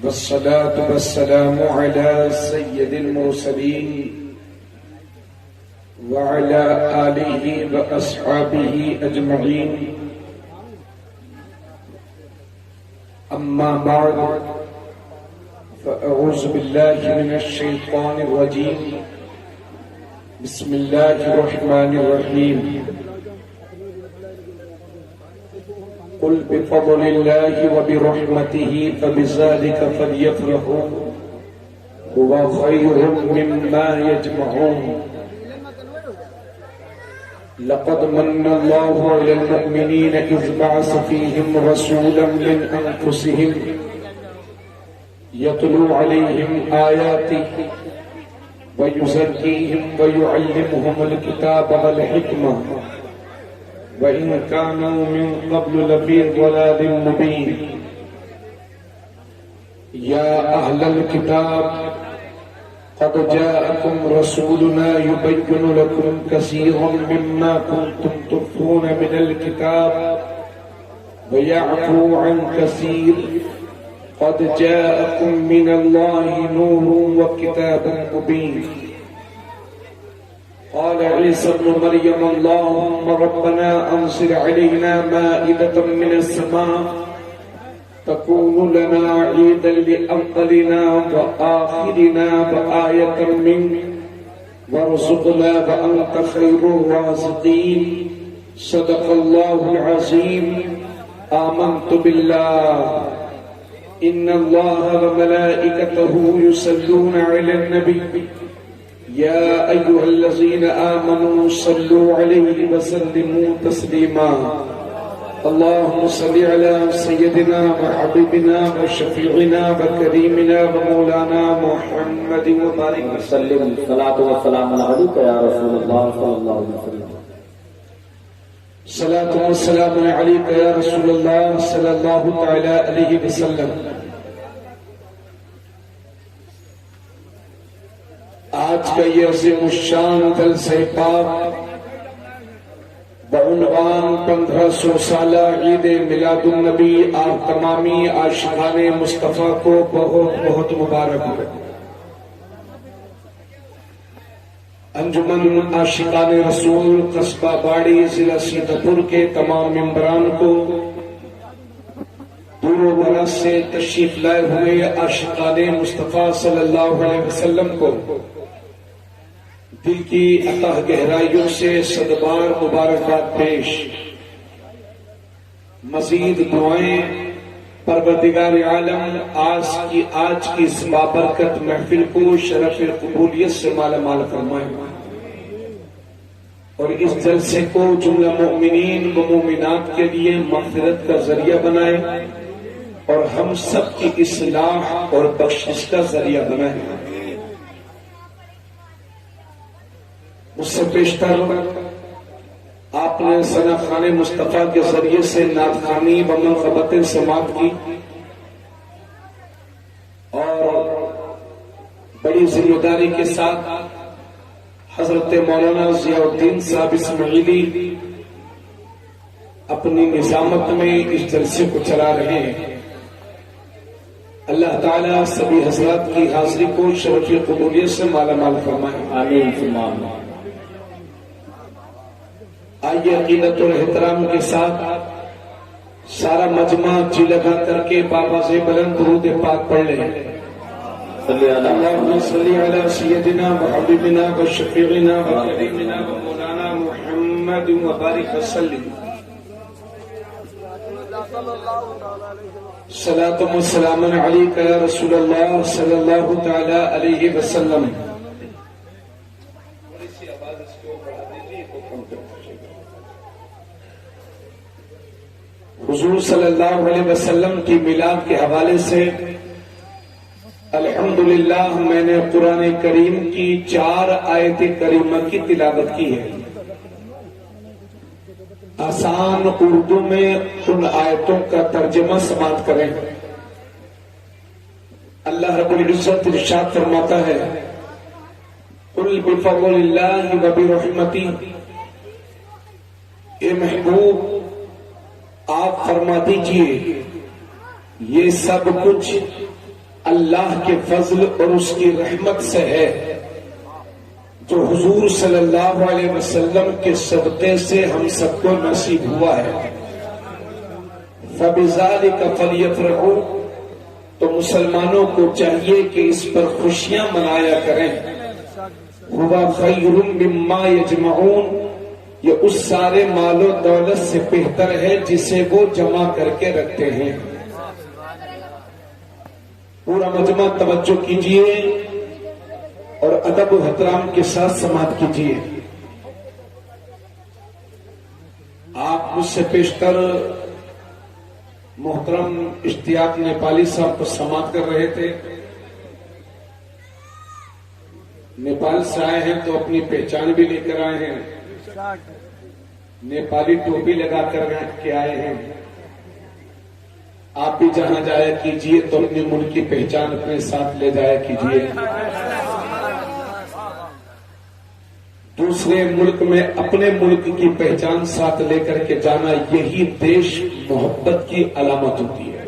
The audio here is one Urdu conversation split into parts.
والصلاة والسلام على سيد المرسلين وعلى آله وأصحابه أجمعين. أما بعد، فأعوذ بالله من الشيطان الرجيم. بسم الله الرحمن الرحيم. قل بفضل الله وبرحمته فبذلك فليفرحوا هو خير مما يجمعون. لقد من الله على المؤمنين إذ بعث فيهم رسولا من أنفسهم يتلو عليهم آياته ويزكيهم ويعلمهم الكتاب والحكمة وإن كانوا من قبل لفي ضلال مبين. يا أهل الكتاب قد جاءكم رسولنا يبين لكم كثيرا مما كنتم تخفون من الكتاب ويعفو عن كثير. قد جاءكم من الله نور وكتاب مبين. قال عيسى ابن مريم اللهم ربنا أنزل علينا مائدة من السماء تكون لنا عيدا لأولنا وآخرنا وآية منك وارزقنا وأنت خير الرازقين. صدق الله العظيم. آمنت بالله إن الله وملائكته يصلون على النبي يا أيها الذين آمنوا صلوا عليه وسلموا تسليما. اللهم صل على سيدنا وحبيبنا وشفيعنا وكريمنا ومولانا محمد وبارك وسلم. صلاة والسلام عليك يا رسول الله صلى الله عليه وسلم. صلاة والسلام عليك يا رسول الله صلى الله تعالى عليه وسلم. آج کا یہ عظیم الشان جلسہ پاک بعنوان 1500 سالہ عید میلاد النبی آپ تمامی عاشقان مصطفیٰ کو بہت بہت مبارک ہو. انجمن عاشقان رسول قصبہ باڑی ضلع سیدھپور کے تمام ممبران کو، دور و دراز سے تشریف لائے ہوئے عاشقان مصطفیٰ صلی اللہ علیہ وسلم کو دل کی عطا گہرائیوں سے صدبار مبارکباد پیش. مزید دعائیں پروردگار عالم آج کی اس بابرکت محفل کو شرف قبولیت سے مالا مال فرمائے اور اس جلسے کو جملہ مؤمنین و مومنات کے لیے مغفرت کا ذریعہ بنائے اور ہم سب کی اصلاح اور بخشش کا ذریعہ بنائے. اس سے پیشتر آپ نے ثنا خوان مصطفیٰ کے ذریعے سے نعت خوانی و منقبتیں سماعت کی اور بڑی ذمہ داری کے ساتھ حضرت مولانا ضیاء الدین صاحب اسماعیلی اپنی نظامت میں اس جلسے کو چلا رہے ہیں. اللہ تعالیٰ سبھی حضرات کی حاضری کو شرف قبولیت سے مالا مال فرمائے. آمین. آئیے عقیدت اور احترام کے ساتھ سارا مجمع جی لگا کر کے بابا سے بلند درود پاک پڑھ لیں. اللہم صلی علی سیدنا و حبیبنا و شفیعنا و کریمنا و مولانا محمد و بارک وسلم. صلاۃ و سلام علیک یا رسول اللہ صلی اللہ تعالی علیہ وسلم. حضور صلی اللہ علیہ وسلم کی میلاد کے حوالے سے الحمدللہ میں نے قرآن کریم کی 4 آیت کریمہ کی تلاوت کی ہے. آسان اردو میں ان آیتوں کا ترجمہ سماعت کریں. اللہ رب العزت ارشاد فرماتا ہے قل بفضل اللہ وبرحمتہ. اے محبوب آپ فرما دیجئے یہ سب کچھ اللہ کے فضل اور اس کی رحمت سے ہے جو حضور صلی اللہ علیہ وسلم کے صدقے سے ہم سب کو نصیب ہوا ہے۔ فَبِذَلِكَ فَلْيَفْرَحُوا، تو مسلمانوں کو چاہیے کہ اس پر خوشیاں منایا کریں۔ هُوَ خَيْرٌ مِّمَّا يَجْمَعُونَ، یہ اس سارے مال و دولت سے بہتر ہے جسے وہ جمع کر کے رکھتے ہیں۔ پورا مجمع توجہ کیجئے اور ادب و احترام کے ساتھ سماعت کیجئے۔ آپ مجھ سے پیشتر محترم اشتیاق نیپالی صاحب کو سماعت کر رہے تھے۔ نیپال سے آئے ہیں تو اپنی پہچان بھی لے کر آئے ہیں، نیپالی ٹوپی لگا کر کے آئے ہیں۔ آپ بھی جہاں جایا کیجئے تو اپنے ملک کی پہچان اپنے ساتھ لے جایا کیجئے۔ دوسرے ملک میں اپنے ملک کی پہچان ساتھ لے کر کے جانا، یہی دیش محبت کی علامت ہوتی ہے۔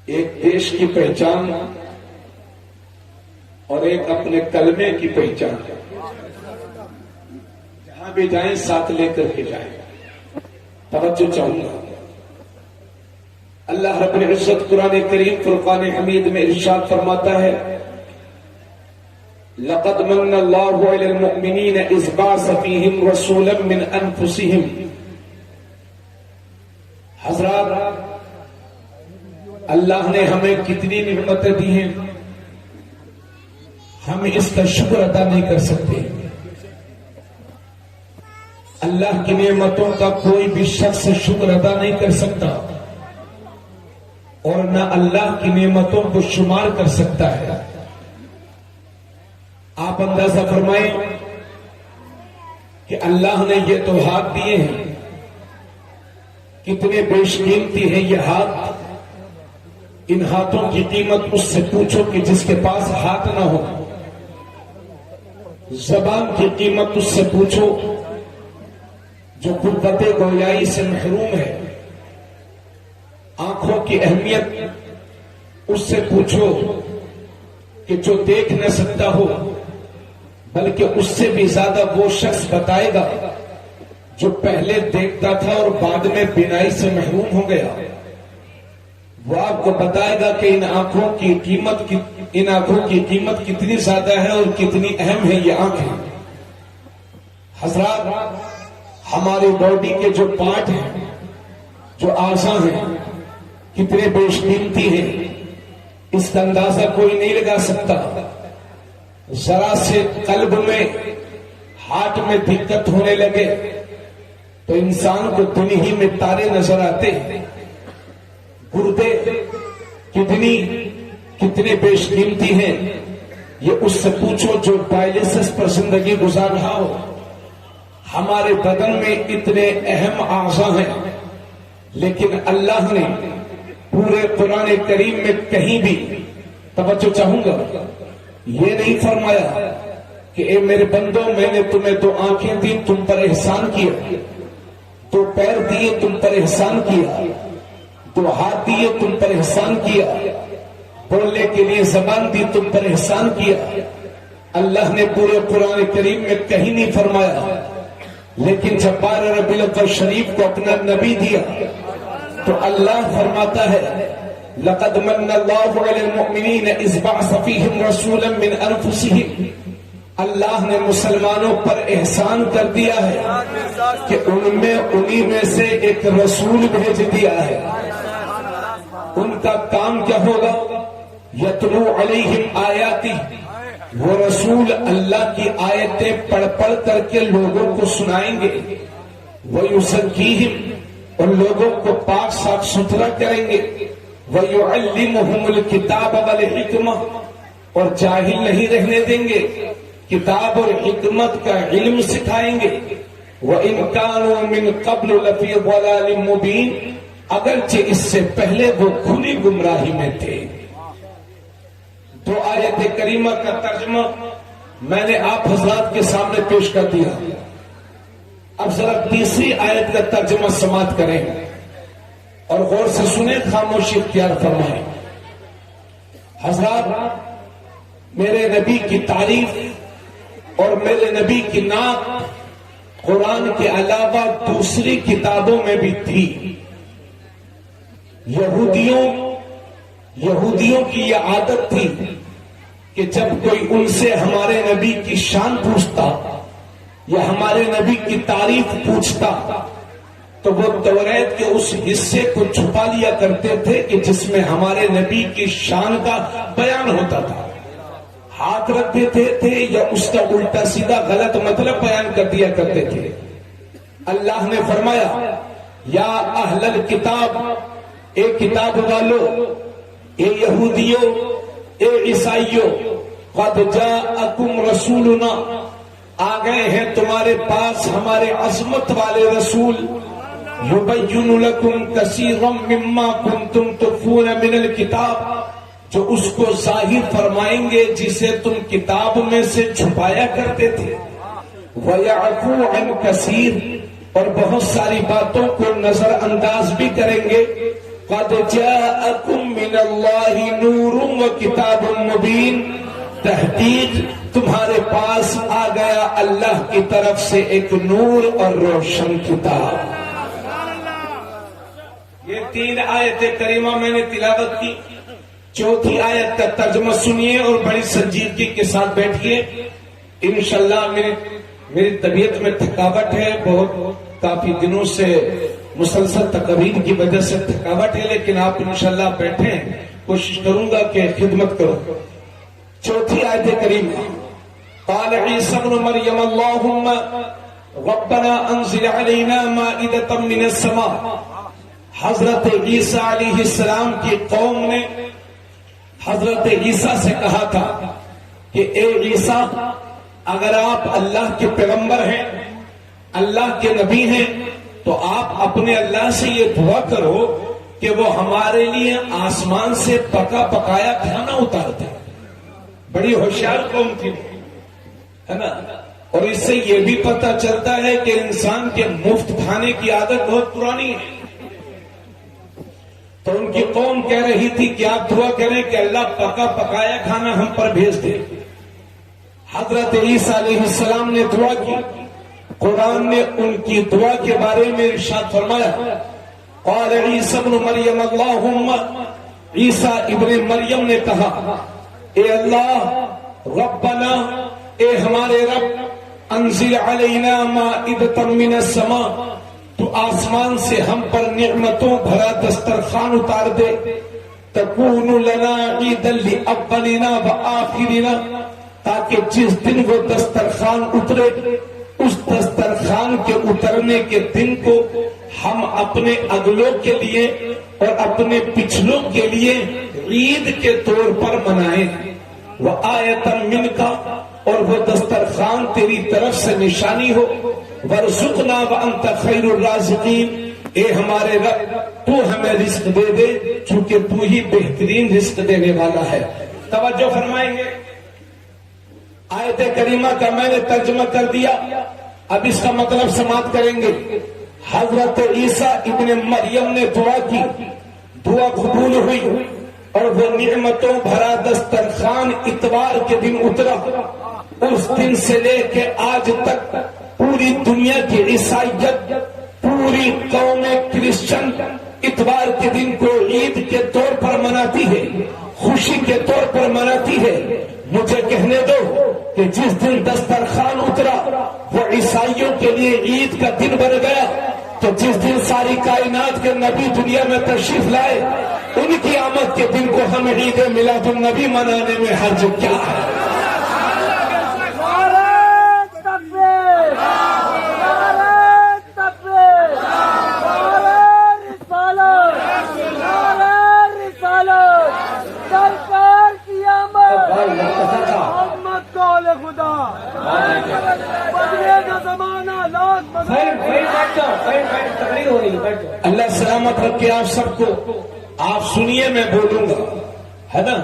ایک دیش کی پہچان اور ایک اپنے کلمے کی پہچان، جہاں بھی جائیں ساتھ لے کر کے جائیں۔ توجہ چاہوں گا، اللہ رب العزت قرآن کریم فرقان حمید میں ارشاد فرماتا ہے، لقد من اللہ علی المؤمنین اذ بعث فیہم رسولا من انفسہم۔ حضرات، اللہ نے ہمیں کتنی نعمتیں دی ہیں، ہم اس کا شکر ادا نہیں کر سکتے۔ اللہ کی نعمتوں کا کوئی بھی شخص شکر ادا نہیں کر سکتا اور نہ اللہ کی نعمتوں کو شمار کر سکتا ہے۔ آپ اندازہ فرمائیں کہ اللہ نے یہ تو ہاتھ دیے ہیں، کتنے بیش قیمتی ہیں یہ ہاتھ۔ ان ہاتھوں کی قیمت اس سے پوچھو کہ جس کے پاس ہاتھ نہ ہو۔ زبان کی قیمت اس سے پوچھو جو قوت گویائی سے محروم ہے۔ آنکھوں کی اہمیت اس سے پوچھو کہ جو دیکھ نہ سکتا ہو، بلکہ اس سے بھی زیادہ وہ شخص بتائے گا جو پہلے دیکھتا تھا اور بعد میں بینائی سے محروم ہو گیا۔ وہ آپ کو بتائے گا کہ ان آنکھوں کی قیمت کتنی زیادہ ہے اور کتنی اہم ہے یہ آنکھیں۔ حضرات، ہماری باڈی کے جو پارٹ ہیں، جو اعضاء ہیں، کتنے بیش قیمتی ہیں، اس کا اندازہ کوئی نہیں لگا سکتا۔ ذرا سے قلب میں، ہارٹ میں دقت ہونے لگے تو انسان کو دن ہی میں تارے نظر آتے ہیں۔ گردے کتنے بیش قیمتی ہیں، یہ اس سے پوچھو جو ڈائلیسس پر زندگی گزار رہا ہو۔ ہمارے بدن میں اتنے اہم اعضاء ہیں، لیکن اللہ نے پورے قرآن کریم میں کہیں بھی، توجہ چاہوں گا، یہ نہیں فرمایا کہ اے میرے بندوں، میں نے تمہیں 2 آنکھیں دی، تم پر احسان کیا، 2 پیر دیے، تم پر احسان کیا، 2 ہاتھ دیے، تم پر احسان کیا، بولنے کے لیے زبان دی، تم پر احسان کیا۔ اللہ نے پورے قرآن کریم میں کہیں نہیں فرمایا، لیکن جب 12 ربیع الاول شریف کو اپنا نبی دیا تو اللہ فرماتا ہے، لقد من اللہ علی المؤمنین اذ بعث فیہم رسولا من انفسہم۔ اللہ نے مسلمانوں پر احسان کر دیا ہے کہ انہی میں سے ایک رسول بھیج دیا ہے۔ ان کا کام کیا ہوگا؟ یتلو علیہم آیاتی، وہ رسول اللہ کی آیتیں پڑھ پڑھ کر کے لوگوں کو سنائیں گے۔ وَيُزَكِّيهِمْ، اور لوگوں کو پاک صاف ستھرا کریں گے۔ وَيُعَلِّمُهُمُ الْكِتَابَ وَالْحِكْمَةَ، اور جاہل نہیں رہنے دیں گے، کتاب اور حکمت کا علم سکھائیں گے۔ وَإِنْ كَانُوا مِنْ قَبْلُ لَفِي ضَلَالٍ مُبِينٍ، اگرچہ اس سے پہلے وہ کھلی گمراہی میں تھے۔ 2 آیت کریمہ کا ترجمہ میں نے آپ حضرات کے سامنے پیش کر دیا۔ اب ذرا تیسری آیت کا ترجمہ سماعت کریں۔ اور غور سے سنیں، خاموشی اختیار فرمائیں۔ حضرات، میرے نبی کی تعریف اور میرے نبی کی نعت قرآن کے علاوہ دوسری کتابوں میں بھی تھی۔ یہودیوں کی یہ عادت تھی کہ جب کوئی ان سے ہمارے نبی کی شان پوچھتا یا ہمارے نبی کی تعریف پوچھتا تو وہ توریت کے اس حصے کو چھپا لیا کرتے تھے کہ جس میں ہمارے نبی کی شان کا بیان ہوتا تھا، ہاتھ رکھ دیتے تھے یا اس کا الٹا سیدھا غلط مطلب بیان کر دیا کرتے تھے۔ اللہ نے فرمایا، یا اہل الکتاب، اے کتاب والو، اے یہودیوں، اے عیسائیوں، قد جاءکم رسولنا، آ گئے ہیں تمہارے پاس ہمارے عظمت والے رسول، یبین لکم کثیرا مما کنتم تخفون من الکتاب، جو اس کو ظاہر فرمائیں گے جسے تم کتاب میں سے چھپایا کرتے تھے، وَيَعْفُو عَنْ كَثِيرٍ، اور بہت ساری باتوں کو نظر انداز بھی کریں گے۔ قَدْ جَاءَكُم مِّنَ اللَّهِ نُورٌ وَكِتَابٌ مُّبِينٌ، تحقیق تمہارے پاس آ گیا اللہ کی طرف سے ایک نور اور روشن کتاب۔ یہ 3 آیت کریمہ میں نے تلاوت کی۔ چوتھی آیت کا ترجمہ سنیے اور بڑی سنجیدگی کے ساتھ بیٹھیے۔ انشاءاللہ میری طبیعت میں تھکاوٹ ہے، بہت کافی دنوں سے مسلسل تقریر کی وجہ سے تھکاوٹ ہے، لیکن آپ انشاءاللہ بیٹھیں، کوشش کروں گا کہ خدمت کرو۔ چوتھی آیت کریمہ، قال عیسی ابن مریم اللہم ربنا انزل علینا مائدۃ من السماء، حضرت عیسیٰ علیہ السلام کی قوم نے حضرت عیسیٰ سے کہا تھا کہ اے عیسیٰ، اگر آپ اللہ کے پیغمبر ہیں، اللہ کے نبی ہیں، تو آپ اپنے اللہ سے یہ دعا کرو کہ وہ ہمارے لیے آسمان سے پکا پکایا کھانا اتار دے۔ بڑی ہوشیار قوم تھی، ہے نا؟ اور اس سے یہ بھی پتہ چلتا ہے کہ انسان کے مفت کھانے کی عادت بہت پرانی ہے۔ تو ان کی قوم کہہ رہی تھی کہ آپ دعا کریں کہ اللہ پکا پکایا کھانا ہم پر بھیج دے۔ حضرت عیسیٰ علیہ السلام نے دعا کی، قرآن نے ان کی دعا کے بارے میں ارشاد فرمایا، قال عیسی ابن مریم اللہم، عیسیٰ ابن مریم نے کہا، اے اللہ، ربنا، اے ہمارے رب، انزل علینا مائدۃ من السماء، تو آسمان سے ہم پر نعمتوں بھرا دسترخوان اتار دے، تکون لنا عیدا لاولنا وآخرنا، تاکہ جس دن وہ دسترخوان اترے، اس دسترخوان کے اترنے کے دن کو ہم اپنے اگلوں کے لیے اور اپنے پچھلوں کے لیے عید کے طور پر منائیں، وآیۃ منک، اور وہ دسترخوان تیری طرف سے نشانی ہو، وارزقنا وانت خیر الرازقین، اے ہمارے رب تو ہمیں رزق دے دے چونکہ تو ہی بہترین رزق دینے والا ہے۔ توجہ فرمائیں گے، آیت کریمہ کا میں نے ترجمہ کر دیا، اب اس کا مطلب سماعت کریں گے۔ حضرت عیسیٰ ابن مریم نے دعا کی، دعا قبول ہوئی، اور وہ نعمتوں بھرا دسترخوان اتوار کے دن اترا۔ اس دن سے لے کے آج تک پوری دنیا کی عیسائیت، پوری قوم کرسچن اتوار کے دن کو عید کے طور پر مناتی ہے، خوشی کے طور پر مناتی ہے۔ مجھے کہنے دو کہ جس دن دسترخوان اترا وہ عیسائیوں کے لیے عید کا دن بن گیا، تو جس دن ساری کائنات کے نبی دنیا میں تشریف لائے، ان کی آمد کے دن کو ہم عید میلاد النبی منانے میں حرج کیا ہے؟ اللہ سلامت رکھے آپ سب کو۔ آپ سنیے، میں بولوں گا، ہے نا؟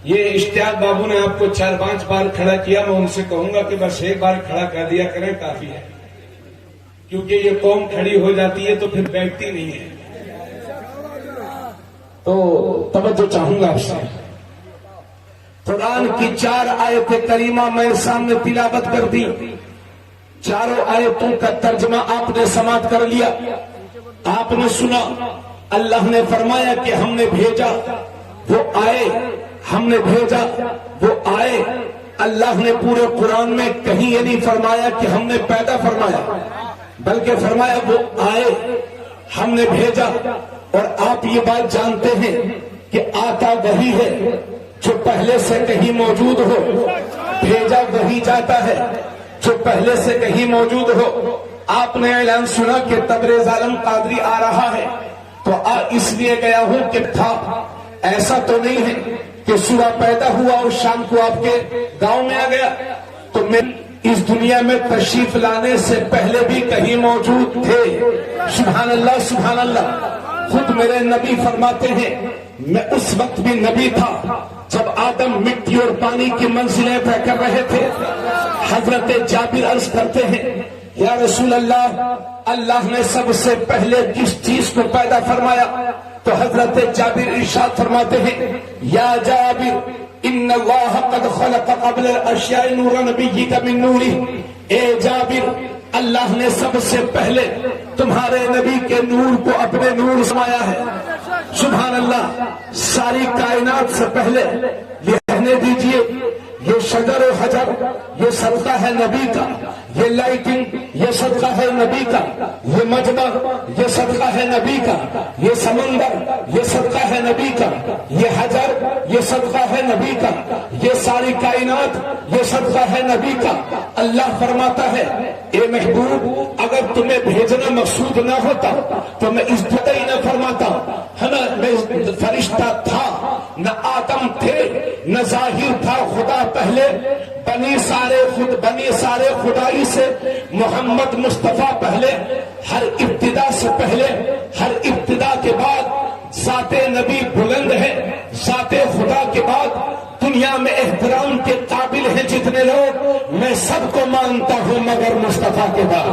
یہ اشتیاق بابو نے آپ کو 4-5 بار کھڑا کیا، میں ان سے کہوں گا کہ بس ایک بار کھڑا کر دیا کریں، کافی ہے، کیونکہ یہ قوم کھڑی ہو جاتی ہے تو پھر بیٹھتی نہیں ہے۔ تو توجہ چاہوں گا آپ سے. قرآن کی 4 آیت کریمہ میں سامنے تلاوت کر دی. چاروں آیتوں کا ترجمہ آپ نے سماعت کر لیا. آپ نے سنا اللہ نے فرمایا کہ ہم نے بھیجا وہ آئے، ہم نے بھیجا وہ آئے. اللہ نے پورے قرآن میں کہیں یہ نہیں فرمایا کہ ہم نے پیدا فرمایا، بلکہ فرمایا وہ آئے، ہم نے بھیجا. اور آپ یہ بات جانتے ہیں کہ آتا وہی ہے جو پہلے سے کہیں موجود ہو، بھیجا وہی جاتا ہے جو پہلے سے کہیں موجود ہو. آپ نے اعلان سنا کہ تبریز عالم قادری آ رہا ہے تو اس لیے گیا ہوں کہ تھا. ایسا تو نہیں ہے کہ صبح پیدا ہوا اور شام کو آپ کے گاؤں میں آ گیا. تو میں اس دنیا میں تشریف لانے سے پہلے بھی کہیں موجود تھے. سبحان اللہ سبحان اللہ. خود میرے نبی فرماتے ہیں میں اس وقت بھی نبی تھا جب آدم مٹی اور پانی کی منزلیں طے کر رہے تھے. حضرت جابر عرض کرتے ہیں یا رسول اللہ، اللہ نے سب سے پہلے کس چیز کو پیدا فرمایا؟ تو حضرت جابر ارشاد فرماتے ہیں یا جابر ان اللہ قد خلق قبل الاشیاء نور نبیک من نوری. اے جابر، اللہ نے سب سے پہلے تمہارے نبی کے نور کو اپنے نور سمایا ہے. سبحان اللہ. ساری کائنات سے پہلے یہ کہنے دیجئے یہ شجر و حجر یہ صدقہ ہے نبی کا، یہ لائٹنگ یہ صدقہ ہے نبی کا، یہ مجمع یہ صدقہ ہے نبی کا، یہ سمندر یہ صدقہ ہے نبی کا، یہ حجر یہ صدقہ ہے نبی کا، یہ ساری کائنات یہ صدقہ ہے نبی کا. اللہ فرماتا ہے اے محبوب، اگر تمہیں بھیجنا مقصود نہ ہوتا تو میں اس طرح ہی نہ فرماتا. میں فرشتہ تھا، نہ آدم تھے، نہ ظاہر تھا خدا پہلے. بنی سارے خدائی سے محمد مصطفیٰ پہلے. ہر ابتدا سے پہلے، ہر ابتدا کے بعد ذات نبی بلند ہے. ذات خدا کے بعد دنیا میں احترام کے قابل ہیں جتنے لوگ، میں سب کو مانتا ہوں مگر مصطفیٰ کے بعد.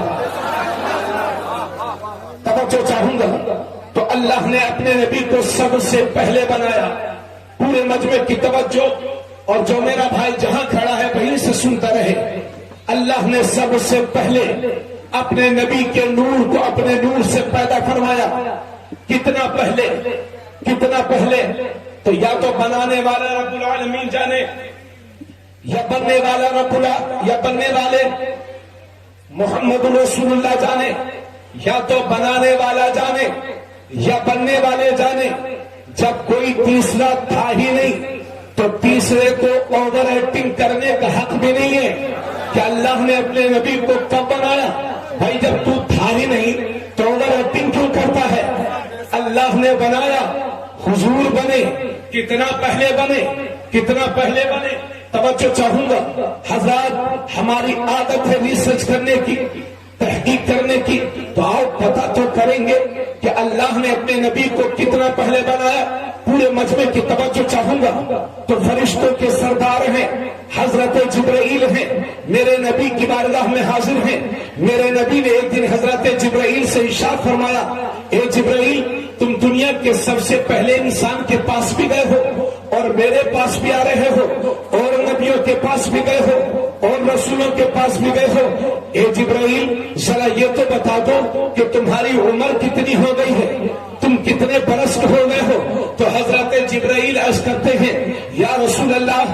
توجہ چاہوں گا. تو اللہ نے اپنے نبی کو سب سے پہلے بنایا. پورے مجمع کی توجہ، اور جو میرا بھائی جہاں کھڑا ہے وہیں سے سنتا رہے. اللہ نے سب سے پہلے اپنے نبی کے نور کو اپنے نور سے پیدا فرمایا. کتنا پہلے، کتنا پہلے. تو یا تو بنانے والا رب العالمین جانے، یا بننے والا یا بننے والے محمد رسول اللہ جانے، یا تو بنانے والا جانے یا بننے والے جانے. جب کوئی تیسرا تھا ہی نہیں تو تیسرے کو اوور ایکٹنگ کرنے کا حق بھی نہیں ہے کہ اللہ نے اپنے نبی کو کب بنایا. بھائی جب تو تھا ہی نہیں تو اوور ایکٹنگ کیوں کرتا ہے؟ اللہ نے بنایا، حضور بنے. کتنا پہلے بنے، کتنا پہلے بنے. توجہ چاہوں گا. حضرات ہماری عادت ہے ریسرچ کرنے کی، تحقیق کرنے کی، تو آؤ پتہ تو کریں گے کہ اللہ نے اپنے نبی کو کتنا پہلے بنایا. پورے مجمع کی توجہ چاہوں گا. تو فرشتوں کے سردار ہیں، حضرت جبرائیل ہیں، میرے نبی کی بارگاہ میں حاضر ہیں. میرے نبی نے ایک دن حضرت جبرائیل سے ارشاد فرمایا اے جبرائیل، تم دنیا کے سب سے پہلے انسان کے پاس بھی گئے ہو اور میرے پاس بھی آ رہے ہو، اور نبیوں کے پاس بھی گئے ہو اور رسولوں کے پاس بھی گئے ہو. اے جبرائیل، ذرا یہ تو بتا دو کہ تمہاری عمر کتنی ہو گئی ہے، تم کتنے برس ہو گئے ہو. تو حضرت جبرائیل عرض کرتے ہیں یا رسول اللہ،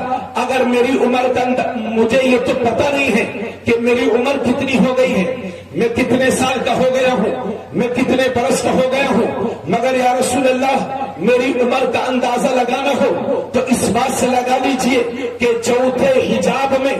اگر میری عمر کا مجھے یہ تو پتہ نہیں ہے کہ میری عمر کتنی ہو گئی ہے، میں کتنے سال کا ہو گیا ہوں، میں کتنے برس کا ہو گیا ہوں، مگر یا رسول اللہ میری عمر کا اندازہ لگانا ہو تو اس بات سے لگا لیجئے کہ چوتھے حجاب میں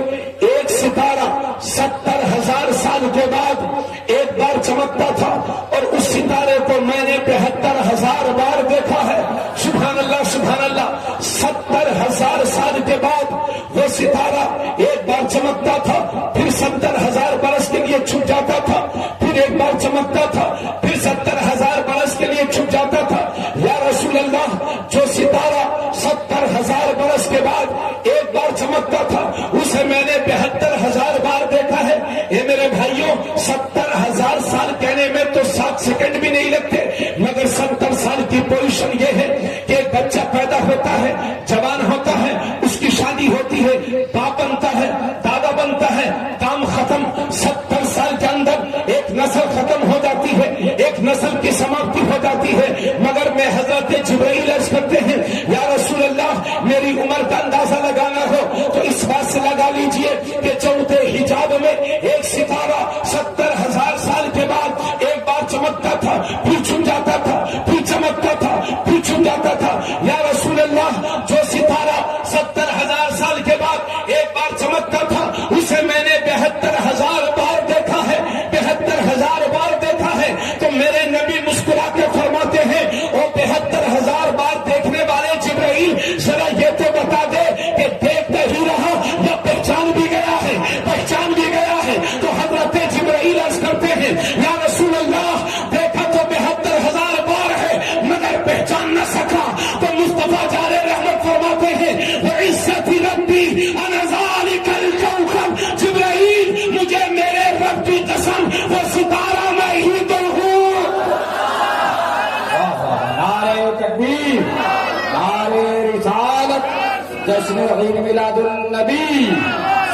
ایک ستارہ 70,000 سال کے بعد ایک بار چمکتا تھا، اور اس ستارے کو میں نے 73,000 بار دیکھا ہے. سبحان اللہ سبحان اللہ. 70,000 سال کے بعد وہ ستارہ ایک بار چمکتا تھا، پھر 70,000 برس کے لیے چھپ جاتا تھا، پھر ایک بار چمکتا تھا، پھر 70,000 برس کے لیے چھپ جاتا تھا. یا رسول اللہ، جو ستارہ 70,000 برس کے بعد ایک بار چمکتا تھا اسے میں نے 72,000 بار دیکھا ہے. اے میرے بھائیوں، 70,000 سال کہنے میں تو 7 سیکنڈ بھی نہیں لگتے، مگر 70 سال کی پوزیشن یہ ہے کہ بچہ پیدا ہوتا ہے، جوان ہوتا ہے، اس کی شادی ہوتی ہے، باپ بنتا ہے، دادا بنتا ہے، کام ختم. 70 سال کے اندر ایک نسل ختم ہو جاتی ہے، ایک نسل کی سماپتی ہو جاتی ہے. مگر میں حضرت جبرائیل عرض کرتے ہیں یا رسول اللہ میری عمر کا اندازہ لگانا ہو تو اس بات سے لگا لیجئے کہ چوتھے حجاب میں ایک ستارہ 70,000 سال کے بعد ایک بار چمکتا تھا، پھر چھن جاتا تھا، پھر چمکتا تھا، پھر چھن جاتا تھا. یا رسول اللہ جو ستارہ 70,000 سال کے بعد ایک بار چمکتا تھا اسے میں نے 72,000 بار دیکھا ہے، 72,000 بار دیکھا ہے. تو میرے نبی مسکرا کے فرماتے ہیں اور 72,000 بار دیکھنے والے جبرائیل ذرا یہ تو بتا دے کہ دیکھتے ہی رہا یا پہچان بھی گیا ہے، پہچان بھی گیا ہے. تو حضرت جبرائیل عرض کرتے ہیں یا رسول اللہ دیکھا تو 72,000 بار ہے مگر پہچان نہ سکا. تو مصطفیٰ جارے رحمت فرماتے ہیں وعزت ربی انا ذالک الکوکب، جبرائیل مجھے میرے رب کی قسم وہ ستارہ میں ہی تو ہوں. نعرہ تکبیر، نعرہ رسالت، جشن عید میلاد النبی،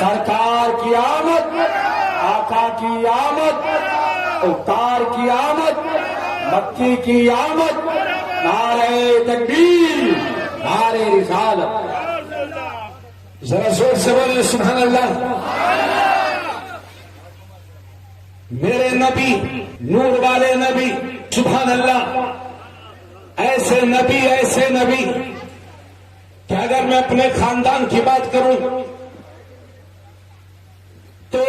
سرکار کی آمد، آقا کی آمد، اختار کی آمد، مکی کی آمد. نعرہ تکبیر، نعرہ رسالت. ذرا زور سے بولے سبحان اللہ. میرے نبی نور والے نبی سبحان اللہ، ایسے نبی کہ اگر میں اپنے خاندان کی بات کروں تو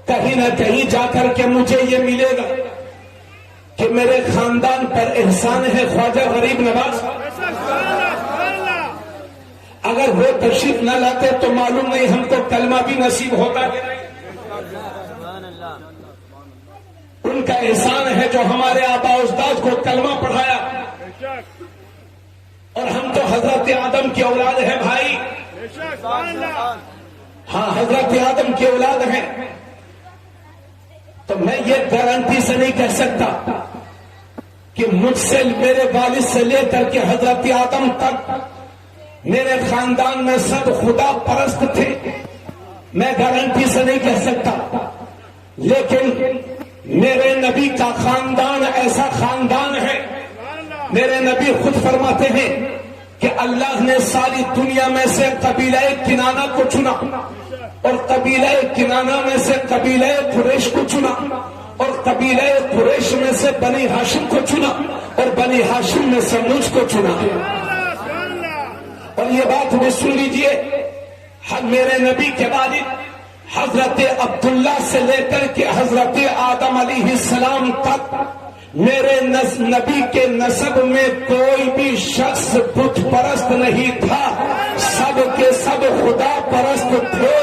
کہیں نہ کہیں جا کر کے مجھے یہ ملے گا کہ میرے خاندان پر احسان ہے خواجہ غریب نواز. اگر وہ تشریف نہ لاتے تو معلوم نہیں ہم کو کلمہ بھی نصیب ہوتا کہ نہیں. ان کا احسان ہے جو ہمارے آبا اجداد کو کلمہ پڑھایا، اور ہم تو حضرت آدم کی اولاد ہیں بھائی. ہاں حضرت آدم کی اولاد ہیں. تو میں یہ گارنٹی سے نہیں کہہ سکتا کہ مجھ سے میرے والد سے لے کر کے حضرت آدم تک میرے خاندان میں سب خدا پرست تھے. میں گارنٹی سے نہیں کہہ سکتا، لیکن میرے نبی کا خاندان ایسا خاندان ہے. میرے نبی خود فرماتے ہیں کہ اللہ نے ساری دنیا میں سے قبیلہ کنانہ کو چنا، اور قبیلہ کنانہ میں سے قبیلہ قریش کو چنا، اور قبیلہ قریش میں سے بنی ہاشم کو چنا، اور بنی ہاشم میں سے مجھ کو چنا. اور یہ بات بھی سن لیجئے، میرے نبی کے والد حضرت عبداللہ سے لے کر کے حضرت آدم علیہ السلام تک میرے نبی کے نسب میں کوئی بھی شخص بت پرست نہیں تھا، سب کے سب خدا پرست تھے.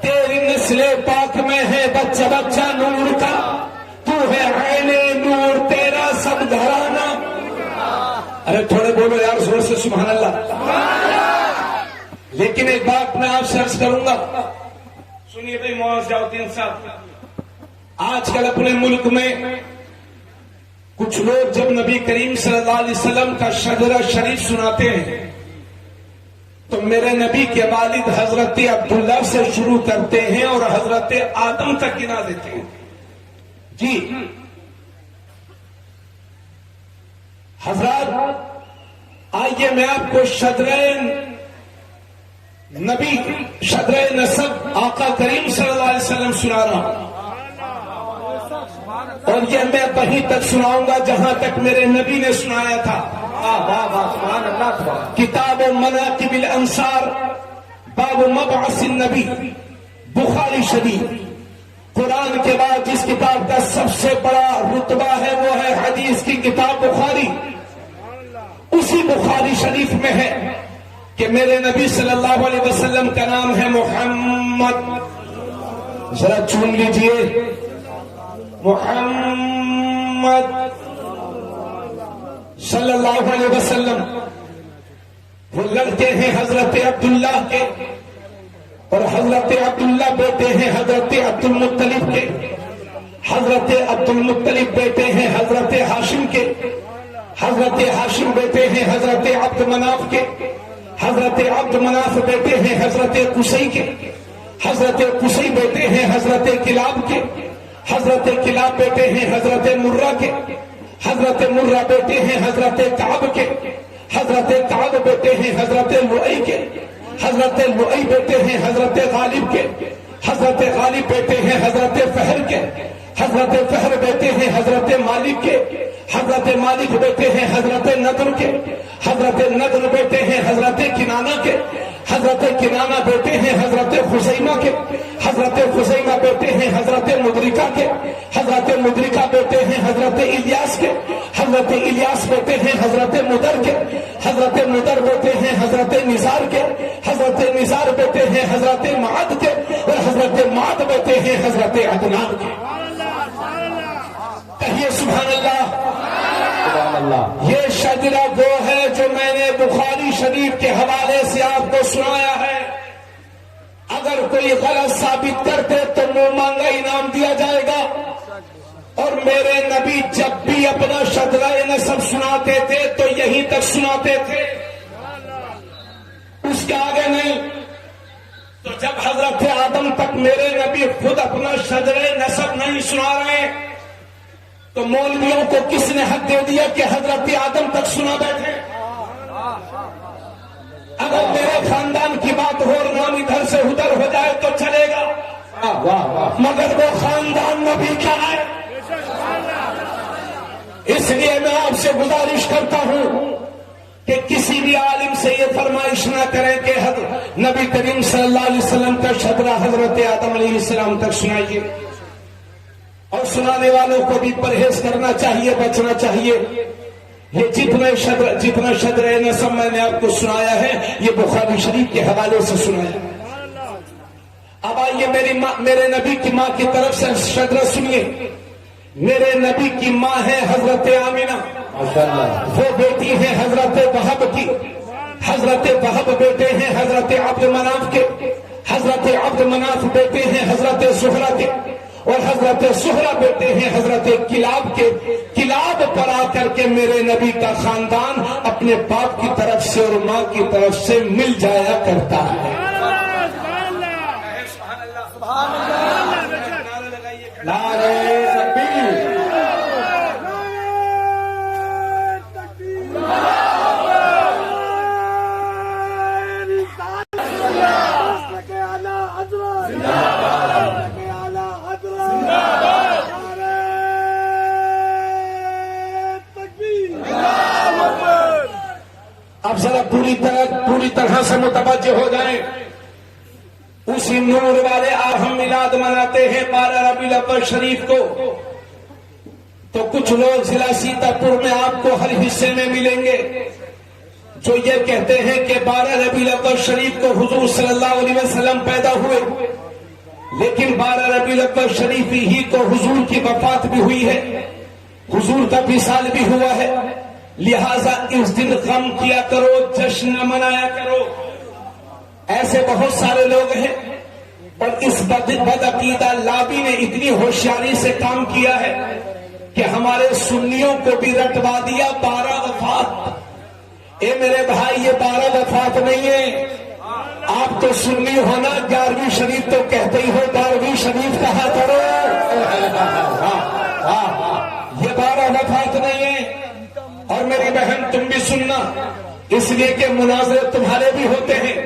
تیری نسل پاک میں ہے بچہ بچہ نور کا، تو ہے عین نور تیرا سب گھرانہ. ارے تھوڑے بولو یار زور سے سبحان اللہ. لیکن ایک بات میں آپ سے عرض کروں گا، سنیے بھائی معاذ الدین صاحب. آج کل اپنے ملک میں کچھ لوگ جب نبی کریم صلی اللہ علیہ وسلم کا شجرہ شریف سناتے ہیں تو میرے نبی کے والد حضرت عبداللہ سے شروع کرتے ہیں اور حضرت آدم تک گنا دیتے ہیں. جی حضرات آئیے میں آپ کو شجرہ نبی، شجرہ نسب آقا کریم صلی اللہ علیہ وسلم سنا رہا ہوں، اور یہ میں وہیں تک سناؤں گا جہاں تک میرے نبی نے سنایا تھا. کتاب مناقب الانصار باب مبعث النبی، بخاری شریف. قرآن کے بعد جس کتاب کا سب سے بڑا رتبہ ہے وہ ہے حدیث کی کتاب بخاری. اسی بخاری شریف میں ہے کہ میرے نبی صلی اللہ علیہ وسلم کا نام ہے محمد. ذرا چون لیجئے محمد صلی اللہ علیہ وسلم. وہ لڑکے ہیں حضرت عبداللہ کے، اور حضرت عبداللہ بیٹے ہیں حضرت عبد المطلب کے، حضرت عبد المطلب بیٹے ہیں حضرت ہاشم کے، حضرت ہاشم بیٹے ہیں حضرت عبد مناف کے، حضرت عبد مناف بیٹے ہیں حضرت قصی کے، حضرت قصی بیٹے ہیں حضرت کلاب کے، حضرت کلاب بیٹے ہیں حضرت مرہ کے، حضرت مرہ بیٹے ہیں حضرت کعب کے، حضرت کعب بیٹے ہیں حضرت لؤی کے، حضرت لؤی بیٹے ہیں حضرت غالب کے، حضرت غالب بیٹے ہیں حضرت فہر کے، حضرت فہر بیٹے ہیں حضرت مالک کے، حضرت مالک بیٹے ہیں حضرت نضر کے، حضرت نضر بیٹے ہیں حضرت کنانہ کے، حضرت کنانہ بیٹے ہیں حضرت خزیمہ کے، حضرت خزیمہ بیٹے ہیں حضرت مدرکہ کے، حضرت مدرکہ بیٹے ہیں حضرت الیاس کے، حضرت الیاس بیٹے ہیں حضرت مدر کے، حضرت مدر بیٹے ہیں حضرت نزار کے، حضرت نزار بیٹے ہیں حضرت معد کے، اور حضرت معد بیٹے ہیں حضرت عدنان کے۔ کہیے سبحان اللہ۔ سبحان اللہ۔ یہ شجرہ وہ ہے جو میں نے بخاری شریف کے حوالے سے آپ کو سنایا ہے، اگر کوئی غلط ثابت کرتے تو منہ مانگا انعام دیا جائے گا۔ اور میرے نبی جب بھی اپنا شجرہ نسب سناتے تھے تو یہیں تک سناتے تھے، اس کے آگے نہیں۔ تو جب حضرت آدم تک میرے نبی خود اپنا شجرہ نسب نہیں سنا رہے تو مولویوں کو کس نے حق دے دیا کہ حضرت آدم تک سنا بیٹھے؟ اگر میرے خاندان کی بات ہو اور نام ادھر سے ادھر ہو جائے تو چلے گا، مگر وہ خاندان نبی کا ہے۔ اس لیے میں آپ سے گزارش کرتا ہوں کہ کسی بھی عالم سے یہ فرمائش نہ کریں کہ نبی کریم صلی اللہ علیہ وسلم کا شجرہ حضرت آدم علیہ السلام تک سنائیے، اور سنانے والوں کو بھی پرہیز کرنا چاہیے، بچنا چاہیے۔ یہ جتنا شجرہ نسب میں نے آپ کو سنایا ہے یہ بخاری شریف کے حوالے سے سنایا۔ اب آئیے میرے نبی کی ماں کی طرف سے شجرہ سنیے۔ میرے نبی کی ماں ہے حضرت آمینہ، وہ بیٹی ہے حضرت وہب کی، حضرت وہب بیٹے ہیں حضرت عبد مناف کے، حضرت عبد مناف بیٹے ہیں حضرت زہرہ کے، اور حضرت زہرہ بیٹے ہیں حضرت کلاب کے۔ کلاب پر آ کر کے میرے نبی کا خاندان اپنے باپ کی طرف سے اور ماں کی طرف سے مل جایا کرتا ہے۔ نعرہ تکبیر۔ اب ذرا پوری طرح سے متوجہ ہو جائیں۔ اسی نور والے ہم میلاد مناتے ہیں 12 ربیع الاول شریف کو، تو کچھ لوگ ضلع سیتا پور میں آپ کو ہر حصے میں ملیں گے جو یہ کہتے ہیں کہ 12 ربیع الاول شریف کو حضور صلی اللہ علیہ وسلم پیدا ہوئے، لیکن 12 ربیع الاول شریف ہی کو حضور کی وفات بھی ہوئی ہے، حضور کا وصال بھی ہوا ہے، لہذا اس دن غم کیا کرو، جشن منایا کرو۔ ایسے بہت سارے لوگ ہیں، اور اس بدعقیدہ لابی نے اتنی ہوشیاری سے کام کیا ہے کہ ہمارے سنیوں کو بھی رٹوا دیا 12 وفات۔ اے میرے بھائی، یہ 12 وفات نہیں ہے۔ آپ تو سنی ہونا، 11ویں شریف تو کہتے ہی ہو، 12ویں شریف کہا کرو۔ یہ 12 وفات نہیں ہے۔ اور میری بہن تم بھی سننا، اس لیے کہ مناظرے تمہارے بھی ہوتے ہیں۔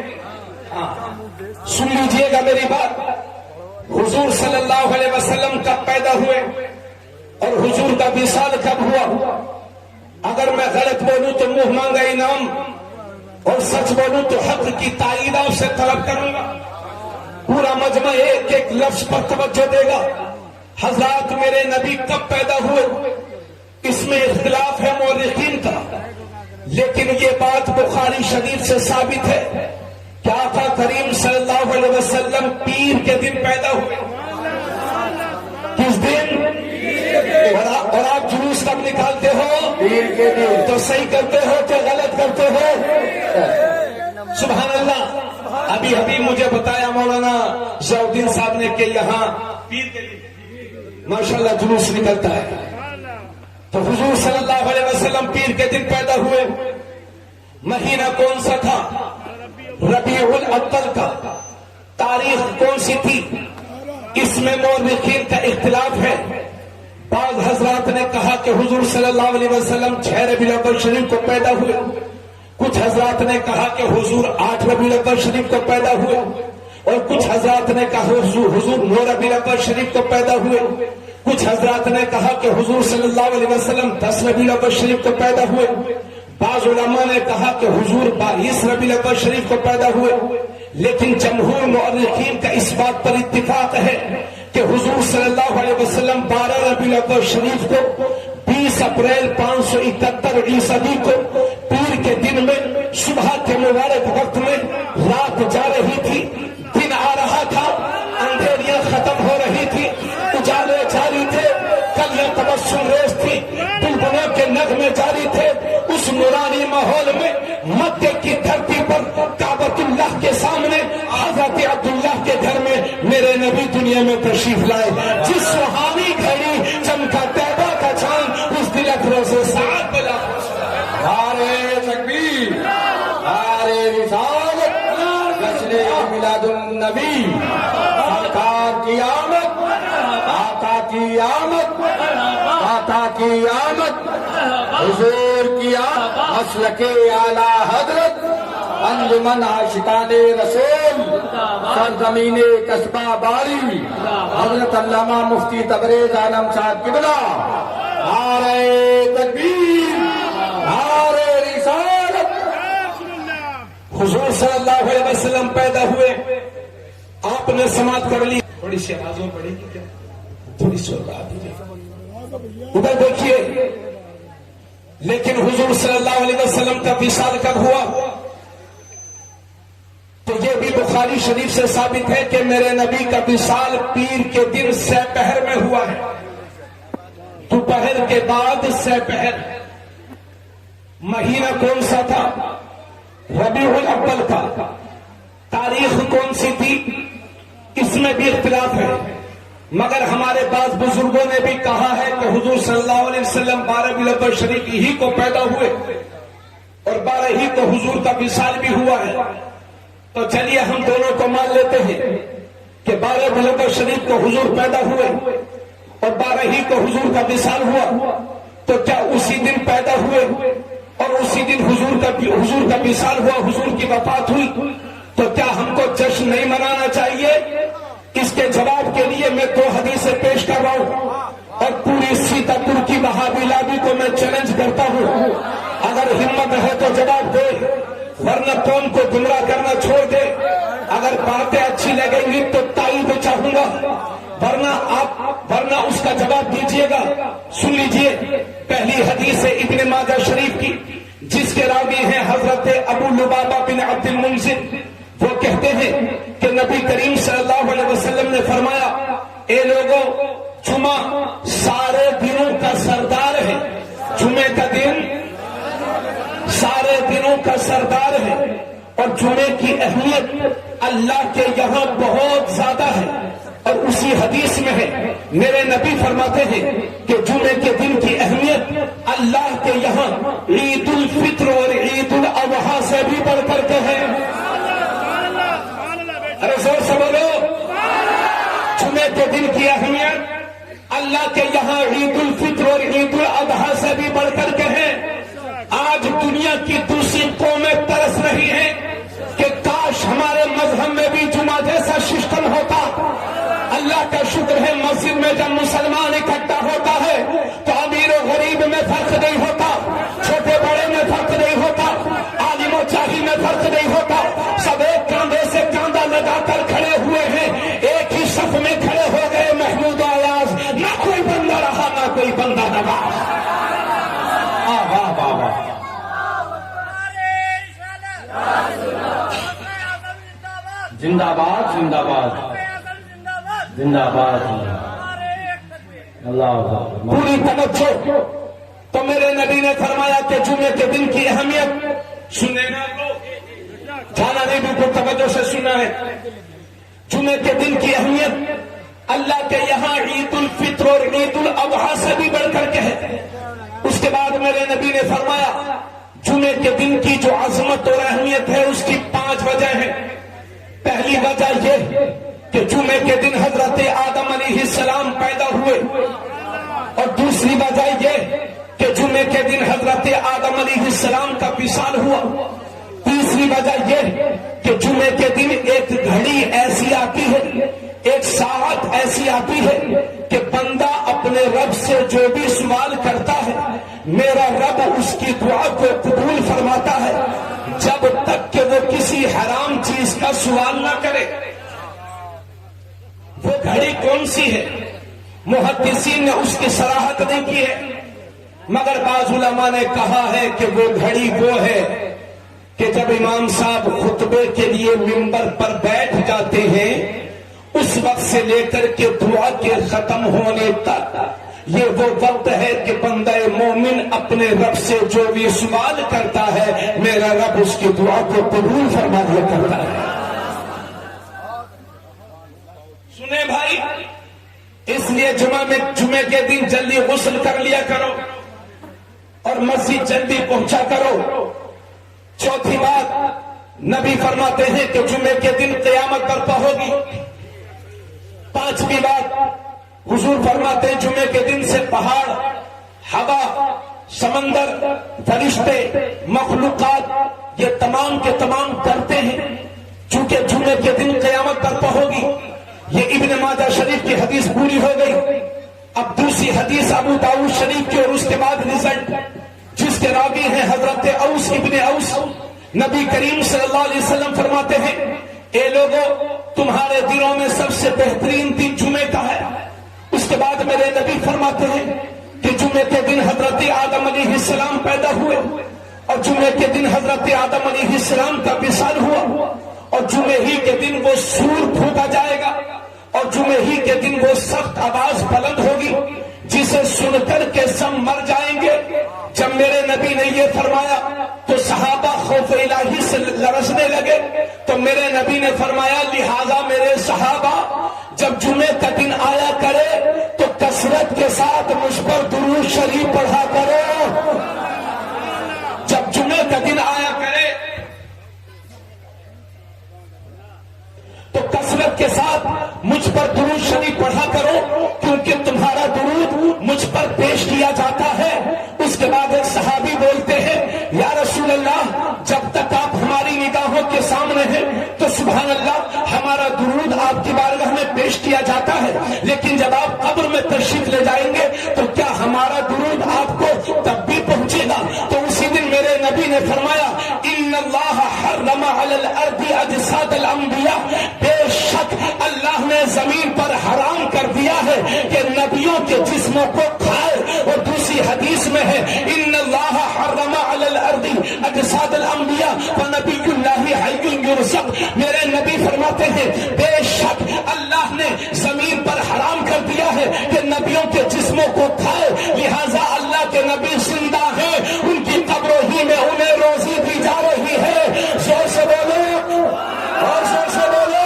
سن لیجئے گا میری بات۔ حضور صلی اللہ علیہ وسلم کب پیدا ہوئے اور حضور کا وصال کب ہوا؟ اگر میں غلط بولوں تو منہ مانگا انعام، اور سچ بولوں تو حق کی تائید آپ سے طلب کروں گا۔ پورا مجمع ایک ایک لفظ پر توجہ دے گا۔ حضرات میرے نبی کب پیدا ہوئے اس میں اختلاف ہے مورخین کا، لیکن یہ بات بخاری شریف سے ثابت ہے کہ آقا کریم صلی اللہ علیہ وسلم پیر کے دن پیدا ہوئے۔ کس دن؟ اور آپ جلوس کب نکالتے ہو؟ پیر کے دن۔ تو صحیح کرتے ہو کہ غلط کرتے ہو؟ سبحان اللہ۔ ابھی مجھے بتایا مولانا ضیاء الدین صاحب نے کہ یہاں پیر کے دن ماشاءاللہ جلوس نکلتا ہے۔ تو حضور صلی اللہ علیہ وسلم پیر کے دن پیدا ہوئے. مہینہ کون سا تھا؟ ربیع الاول کا. تاریخ کون سی تھی؟ اس میں مورخین کا اختلاف ہے. بعض حضرات نے کہا کہ حضور صلی اللہ علیہ وسلم 6 ربیع الاول شریف کو پیدا ہوئے. کچھ حضرات نے کہا کہ حضور 8 ربیع الاول شریف کو پیدا ہوئے. اور کچھ حضرات نے کہا حضور 9 ربیع الاول شریف کو پیدا ہوئے. کچھ حضرات نے کہا کہ حضور صلی اللہ علیہ وسلم 10 ربیع الاول شریف کو پیدا ہوئے. بعض علماء نے کہا کہ حضور 22 ربیع الاول شریف کو پیدا ہوئے. لیکن جمہور مورخین کا اس بات پر اتفاق ہے کہ حضور صلی اللہ علیہ وسلم 12 ربیع الاول شریف کو 20 اپریل 571 عیسوی کو پیر کے دن میں صبح کے مبارک وقت میں رات جا رہی تھی، دن آ رہا تھا، اندھیریاں ختم ہو رہی تھی، اجالے جاری تھے، کلیاں تبسم ریز تھی، بلبلوں کے نغمے جاری تھے. اس نورانی ماحول میں مکے کی دھرتی پر کعبۃ اللہ کے سامنے حضرت عبداللہ کے گھر میں میرے نبی دنیا میں تشریف لائے. جس سہانی گھڑی چمکا طیبہ کا چاند اس دل اکروں سے ساتھ بلا. نعرہ تکبیر، نعرہ رسالت، جشن میلاد النبی. سرکار کی آمد، آقا کی آمد، آقا کی آمد، حضور کی آمد. مسلک اعلیٰ حضرت انجمن عاشقان رسول سرزمین قصبہ باری حضرت علامہ مفتی تبریز عالم صاحب قبلہ. نعرہ تکبیر، نعرہ رسالت. حضور صلی اللہ علیہ وسلم پیدا ہوئے. آپ نے سماعت کر لی. تھوڑی سی آوازوں پڑے گی کیا؟ تھوڑی سی بات ادھر دیکھیے. لیکن حضور صلی اللہ علیہ وسلم کا وصال کب ہوا؟ تو یہ بھی بخاری شریف سے ثابت ہے کہ میرے نبی کا وصال پیر کے دن سپہر میں ہوا ہے. دوپہر کے بعد سپہر. مہینہ کون سا تھا؟ ربیع الاول کا. تاریخ کون سی تھی؟ اس میں بھی اختلاف ہے، مگر ہمارے بعض بزرگوں نے بھی کہا ہے کہ حضور صلی اللہ علیہ وسلم 12 ربیع الاول شریف ہی کو پیدا ہوئے اور 12 ہی کو حضور کا وصال بھی ہوا ہے. تو چلیے ہم دونوں کو مان لیتے ہیں کہ 12 ربیع الاول شریف کو حضور پیدا ہوئے اور 12 ہی کو حضور کا وصال ہوا. تو کیا اسی دن پیدا ہوئے اور اسی دن حضور کا وصال ہوا، حضور کی وفات ہوئی؟ تو کیا ہم کو جشن نہیں منانا چاہیے؟ اس کے جواب کے لیے میں 2 حدیثیں پیش کر رہا ہوں اور پوری سیتا ترکی وہابی لابی کو میں چیلنج کرتا ہوں. اگر ہمت ہے تو جواب دے، ورنہ قوم کو گمراہ کرنا چھوڑ دے. اگر باتیں اچھی لگیں گی تو تائید چاہوں گا، ورنہ اس کا جواب دیجیے گا. سن لیجیے. پہلی حدیث ہے ابن ماجہ شریف کی، جس کے راوی ہیں حضرت ابو لبابہ بن عبد المنذر. وہ کہتے ہیں کہ نبی کریم صلی اللہ علیہ وسلم نے فرمایا، اے لوگوں، جمعہ سارے دنوں کا سردار ہے. جمعے کا دن سارے دنوں کا سردار ہے اور جمعے کی اہمیت اللہ کے یہاں بہت زیادہ ہے. اور اسی حدیث میں ہے، میرے نبی فرماتے ہیں کہ جمعے کے دن کی اہمیت اللہ کے یہاں عید الفطر اور عید الاضحیٰ سے بھی بڑھ کر کے ہے. ارے زور سے بولو. جمعے کے دن کی اہمیت اللہ کے یہاں عید الفطر اور عید الاضحیٰ سے بھی بڑھ کر کے ہے. آج دنیا کی دوسری قومیں ترس رہی ہیں کہ کاش ہمارے مذہب میں بھی جمعہ جیسا سسٹم ہوتا. اللہ کا شکر ہے مسجد میں جب مسلمان اکٹھا ہوتا ہے تو امیر و غریب میں فرق نہیں ہوتا، چھوٹے بڑے میں فرق نہیں ہوتا، عالم و جاہل میں فرق نہیں ہوتا. سب ایک کاندھے سے کاندھا لگا کر کھڑے ہوئے ہیں، ایک ہی صف میں کھڑے ہو گئے. محمود و ایاز، نہ کوئی بندہ رہا نہ کوئی بندہ رہا. واہ واہ واہ. زندہ باد، زندہ باد، زندہ باد. اللہ اکبر. پوری توجہ. تو میرے نبی نے فرمایا کہ جمعے کے دن کی اہمیت سننے نا لو، جانا نہیں، بالکل توجہ سے سننا ہے. جمعے کے دن کی اہمیت اللہ کے یہاں عید الفطر اور عید الاضحیٰ سے بھی بڑھ کر کے ہے. اس کے بعد میرے نبی نے فرمایا جمعے کے دن کی جو عظمت اور اہمیت ہے اس کی 5 وجہ ہیں۔ پہلی وجہ یہ کہ جمعے کے دن حضرت آدم علیہ السلام پیدا ہوئے، اور دوسری وجہ یہ کہ جمعے کے دن حضرت آدم علیہ السلام کا وصال ہوا، تیسری وجہ یہ کہ جمعے کے دن ایک گھڑی ایسی آتی ہے، ایک ساعت ایسی آتی ہے کہ بندہ اپنے رب سے جو بھی سوال کرتا ہے میرا رب اس کی دعا کو قبول فرماتا ہے جب تک کہ وہ کسی حرام چیز کا سوال نہ کرے۔ وہ گھڑی کون سی ہے؟ محدثین نے اس کی صراحت نہیں کی ہے، مگر بعض علماء نے کہا ہے کہ وہ گھڑی وہ ہے کہ جب امام صاحب خطبے کے لیے منبر پر بیٹھ جاتے ہیں اس وقت سے لے کر کے دعا کے ختم ہونے تک یہ وہ وقت ہے کہ بندہ مومن اپنے رب سے جو بھی سوال کرتا ہے میرا رب اس کی دعا کو قبول فرما دیا کرتا ہے۔ سنیں بھائی، اس لیے جمعے کے دن جلدی غسل کر لیا کرو اور مسجد جلدی پہنچا کرو۔ چوتھی بات، نبی فرماتے ہیں کہ جمعے کے دن قیامت برپا ہوگی۔ پانچویں بات، حضور فرماتے ہیں جمعے کے دن سے پہاڑ، ہوا، سمندر، فرشتے، مخلوقات یہ تمام کے تمام ڈرتے ہیں، چونکہ جمعے کے دن قیامت برپا ہوگی۔ یہ ابن ماجہ شریف کی حدیث پوری ہو گئی۔ اب دوسری حدیث ابو داؤد شریف کی، اور اس کے بعد رزلٹ، جس کے راوی ہیں حضرت اوس ابن اوس۔ نبی کریم صلی اللہ علیہ وسلم فرماتے ہیں اے لوگوں تمہارے دنوں میں سب سے بہترین دن جمعے کا ہے۔ اس کے بعد میرے نبی فرماتے ہیں کہ جمعے کے دن حضرت آدم علیہ السلام پیدا ہوئے، اور جمعے کے دن حضرت آدم علیہ السلام کا وصال ہوا، اور جمعے ہی کے دن وہ سور پھونکا جائے گا، اور جمعے ہی کے دن وہ سخت آواز بلند ہوگی جسے سن کر کے سب مر جائیں گے۔ جب میرے نبی نے یہ فرمایا تو صحابہ خوف الہی سے لرزنے لگے، تو میرے نبی نے فرمایا لہذا میرے صحابہ جب جمعے کا دن آیا کرے تو کثرت کے ساتھ مجھ پر درود شریف پڑھا کرو۔ جب جمعے کا دن آیا کرے تو کثرت کے ساتھ مجھ پر درود شریف پڑھا کرو، کیونکہ تمہارا درود مجھ پر پیش کیا جاتا ہے۔ اس کے بعد ایک صحابی بولتے ہیں یا رسول اللہ جب تک آپ ہماری نگاہوں کے سامنے ہیں تو سبحان اللہ ہمارا درود آپ کی بارگاہ میں پیش کیا جاتا ہے، لیکن جب آپ قبر میں تشریف لے جائیں گے تو کیا ہمارا درود آپ کو تب بھی پہنچے گا؟ تو اسی دن میرے نبی نے فرمایا ان اللہ حرم علی الارض اجساد الانبیاء، بے شک اللہ نے زمین پر حرام کر دیا ہے کہ نبیوں کے جسموں کو کھائے، اور دوسری حدیث میں ہے ان اللہ حرم علی الارض اجساد الانبیاء فنبی اللہ حی یرزق۔ میرے نبی فرماتے ہیں بے شک اللہ نے زمین پر حرام کر دیا ہے کہ نبیوں کے جسموں کو کھائے، لہذا اللہ کے نبی زندہ ہیں، ان کی قبروں ہی میں انہیں روزی دی جا رہی ہے۔ زور سے بولو اور زور سے بولو۔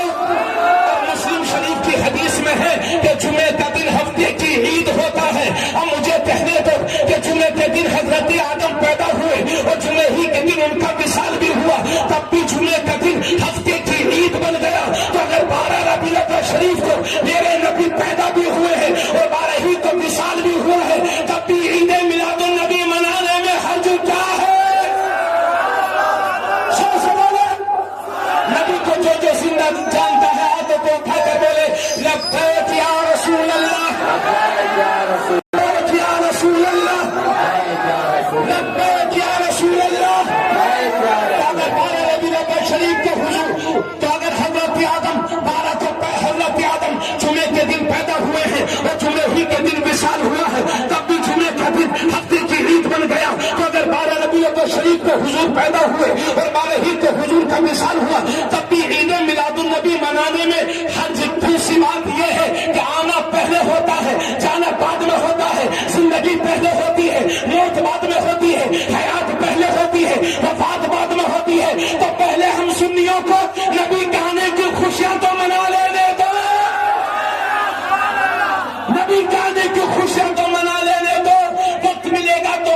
اور مسلم شریف کی حدیث میں ہے کہ جمعے کا دن ہفتے کی عید ہوتا ہے، اور مجھے کہنے دو کہ جمعے کے دن حضرت آدم پیدا ہوئے اور جمعے ہی کے دن ان کا وصال بھی ہوا، تب بھی جمعے کا دن ہفتے کی عید بن گیا۔ تو اگر 12 ربیع الاول شریف کو میرے نبی پیدا بھی ہوئے ہیں اور 12 ہی کو وصال بھی ہوا ہے، تب بھی عید میلاد النبی منانے میں حرج کیا ہے؟ نبی کو جو زندہ جانتا ہے ہاتھوں کو اٹھا کر بولے لبیک یا رسول اللہ، لبیک یا رسول اللہ، لبیک یا رسول اللہ۔ اگر 12 ربیع الاول شریف کے حضور تو اگر حضرت آدم 12 کو حضرت آدم جمعے کے دن پیدا ہوئے ہیں اور جمعے ہی کے دن وصال ہوا ہے، تب بھی جمعے کا دن ہفتے کی عید بن گیا۔ تو اگر 12 ربیع الاول شریف کو حضور پیدا ہوئے اور 12 ہی کو حضور کا وصال ہوا، تب بھی عید میلاد النبی منانے میں حرج۔ دوسری بات یہ ہے کہ آنا پہلے ہوتا ہے، جانا بعد میں ہوتا ہے، زندگی پہلے ہوتی ہے، موت بعد میں ہوتی ہے، حیات پہلے ہوتی ہے، وفات بعد میں ہوتی ہے۔ تو پہلے ہم سنیوں کو نبی کے آنے کی خوشیاں تو منا لینے دو، نبی کے آنے کی خوشیاں تو منا لینے دو۔ وقت ملے گا تو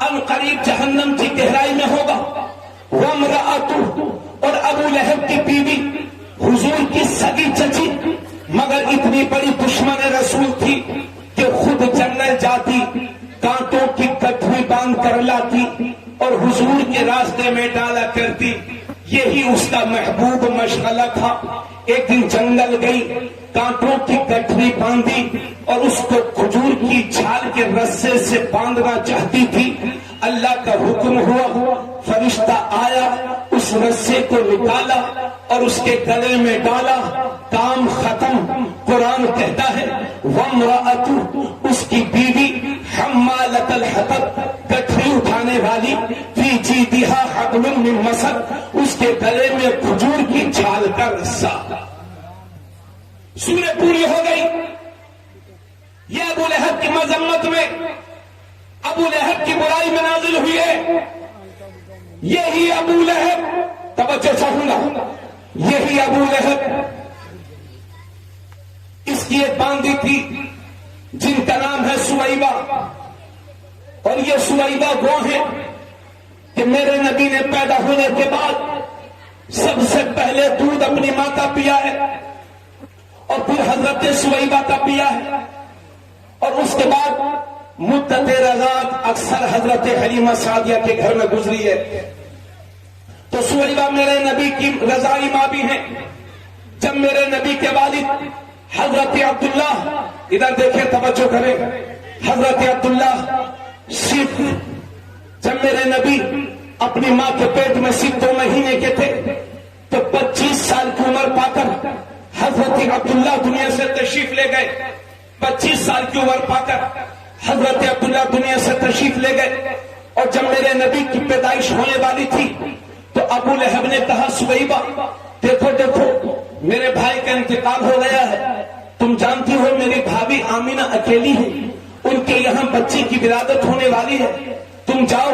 ان قریب جہنم کی گہرائی میں ہوگا. وامرأتہ، اور ابو لہب کی بیوی حضور کی سگی چچی مگر اتنی بڑی دشمن رسول تھی کہ خود جنگل جاتی، کانٹوں کی گٹھڑی باندھ کر لاتی اور حضور کے راستے میں ڈالا کرتی. یہی اس کا محبوب مشغلہ تھا. ایک دن جنگل گئی، کانٹوں کی گٹھڑی باندھی اور اس کو کھجور کی چھال کے رسے سے باندھنا چاہتی تھی. اللہ کا حکم ہوا، فرشتہ آیا، اس رسے کو نکالا اور اس کے گلے میں ڈالا. کام ختم. قرآن کہتا ہے وامرأتہ، اس کی بیوی حمالۃ الحطب، گٹھڑی اٹھانے والی، فی جیدہا حبل من مسد، اس کے گلے میں کھجور کی چھال کا رسہ. سورہ پوری ہو گئی. یہ ابو لہب کی مذمت میں، ابو لہب کی برائی میں نازل ہوئی ہے. یہی ابو لہب، توجہ چاہوں گا، یہی ابو لہب، اس کی ایک باندھی تھی جن کا نام ہے سویبہ، اور یہ سویبہ وہ ہے کہ میرے نبی نے پیدا ہونے کے بعد سب سے پہلے دودھ اپنی ماں کا پیا ہے اور پھر حضرت سویبہ کا پیا ہے، اور اس کے بعد مدت رضاعت اکثر حضرت حلیمہ سعدیہ کے گھر میں گزری ہے. تو سویبہ میرے نبی کی رضاعی ماں بھی ہیں. جب میرے نبی کے والد حضرت عبداللہ، ادھر دیکھیں توجہ کریں، حضرت عبداللہ صرف جب میرے نبی اپنی ماں کے پیٹ میں صرف 2 مہینے کے تھے تو 25 سال کی عمر پا کر حضرت عبداللہ دنیا سے تشریف لے گئے. 25 سال کی عمر پا کر حضرت عبداللہ دنیا سے تشریف لے گئے. اور جب میرے نبی کی پیدائش ہونے والی تھی تو ابو لہب نے کہا سویبہ دیکھو دیکھو میرے بھائی کا انتقال ہو گیا ہے. تم جانتی ہو میری بھابھی آمینہ اکیلی ہے، ان کے یہاں بچے کی ولادت ہونے والی ہے. تم جاؤ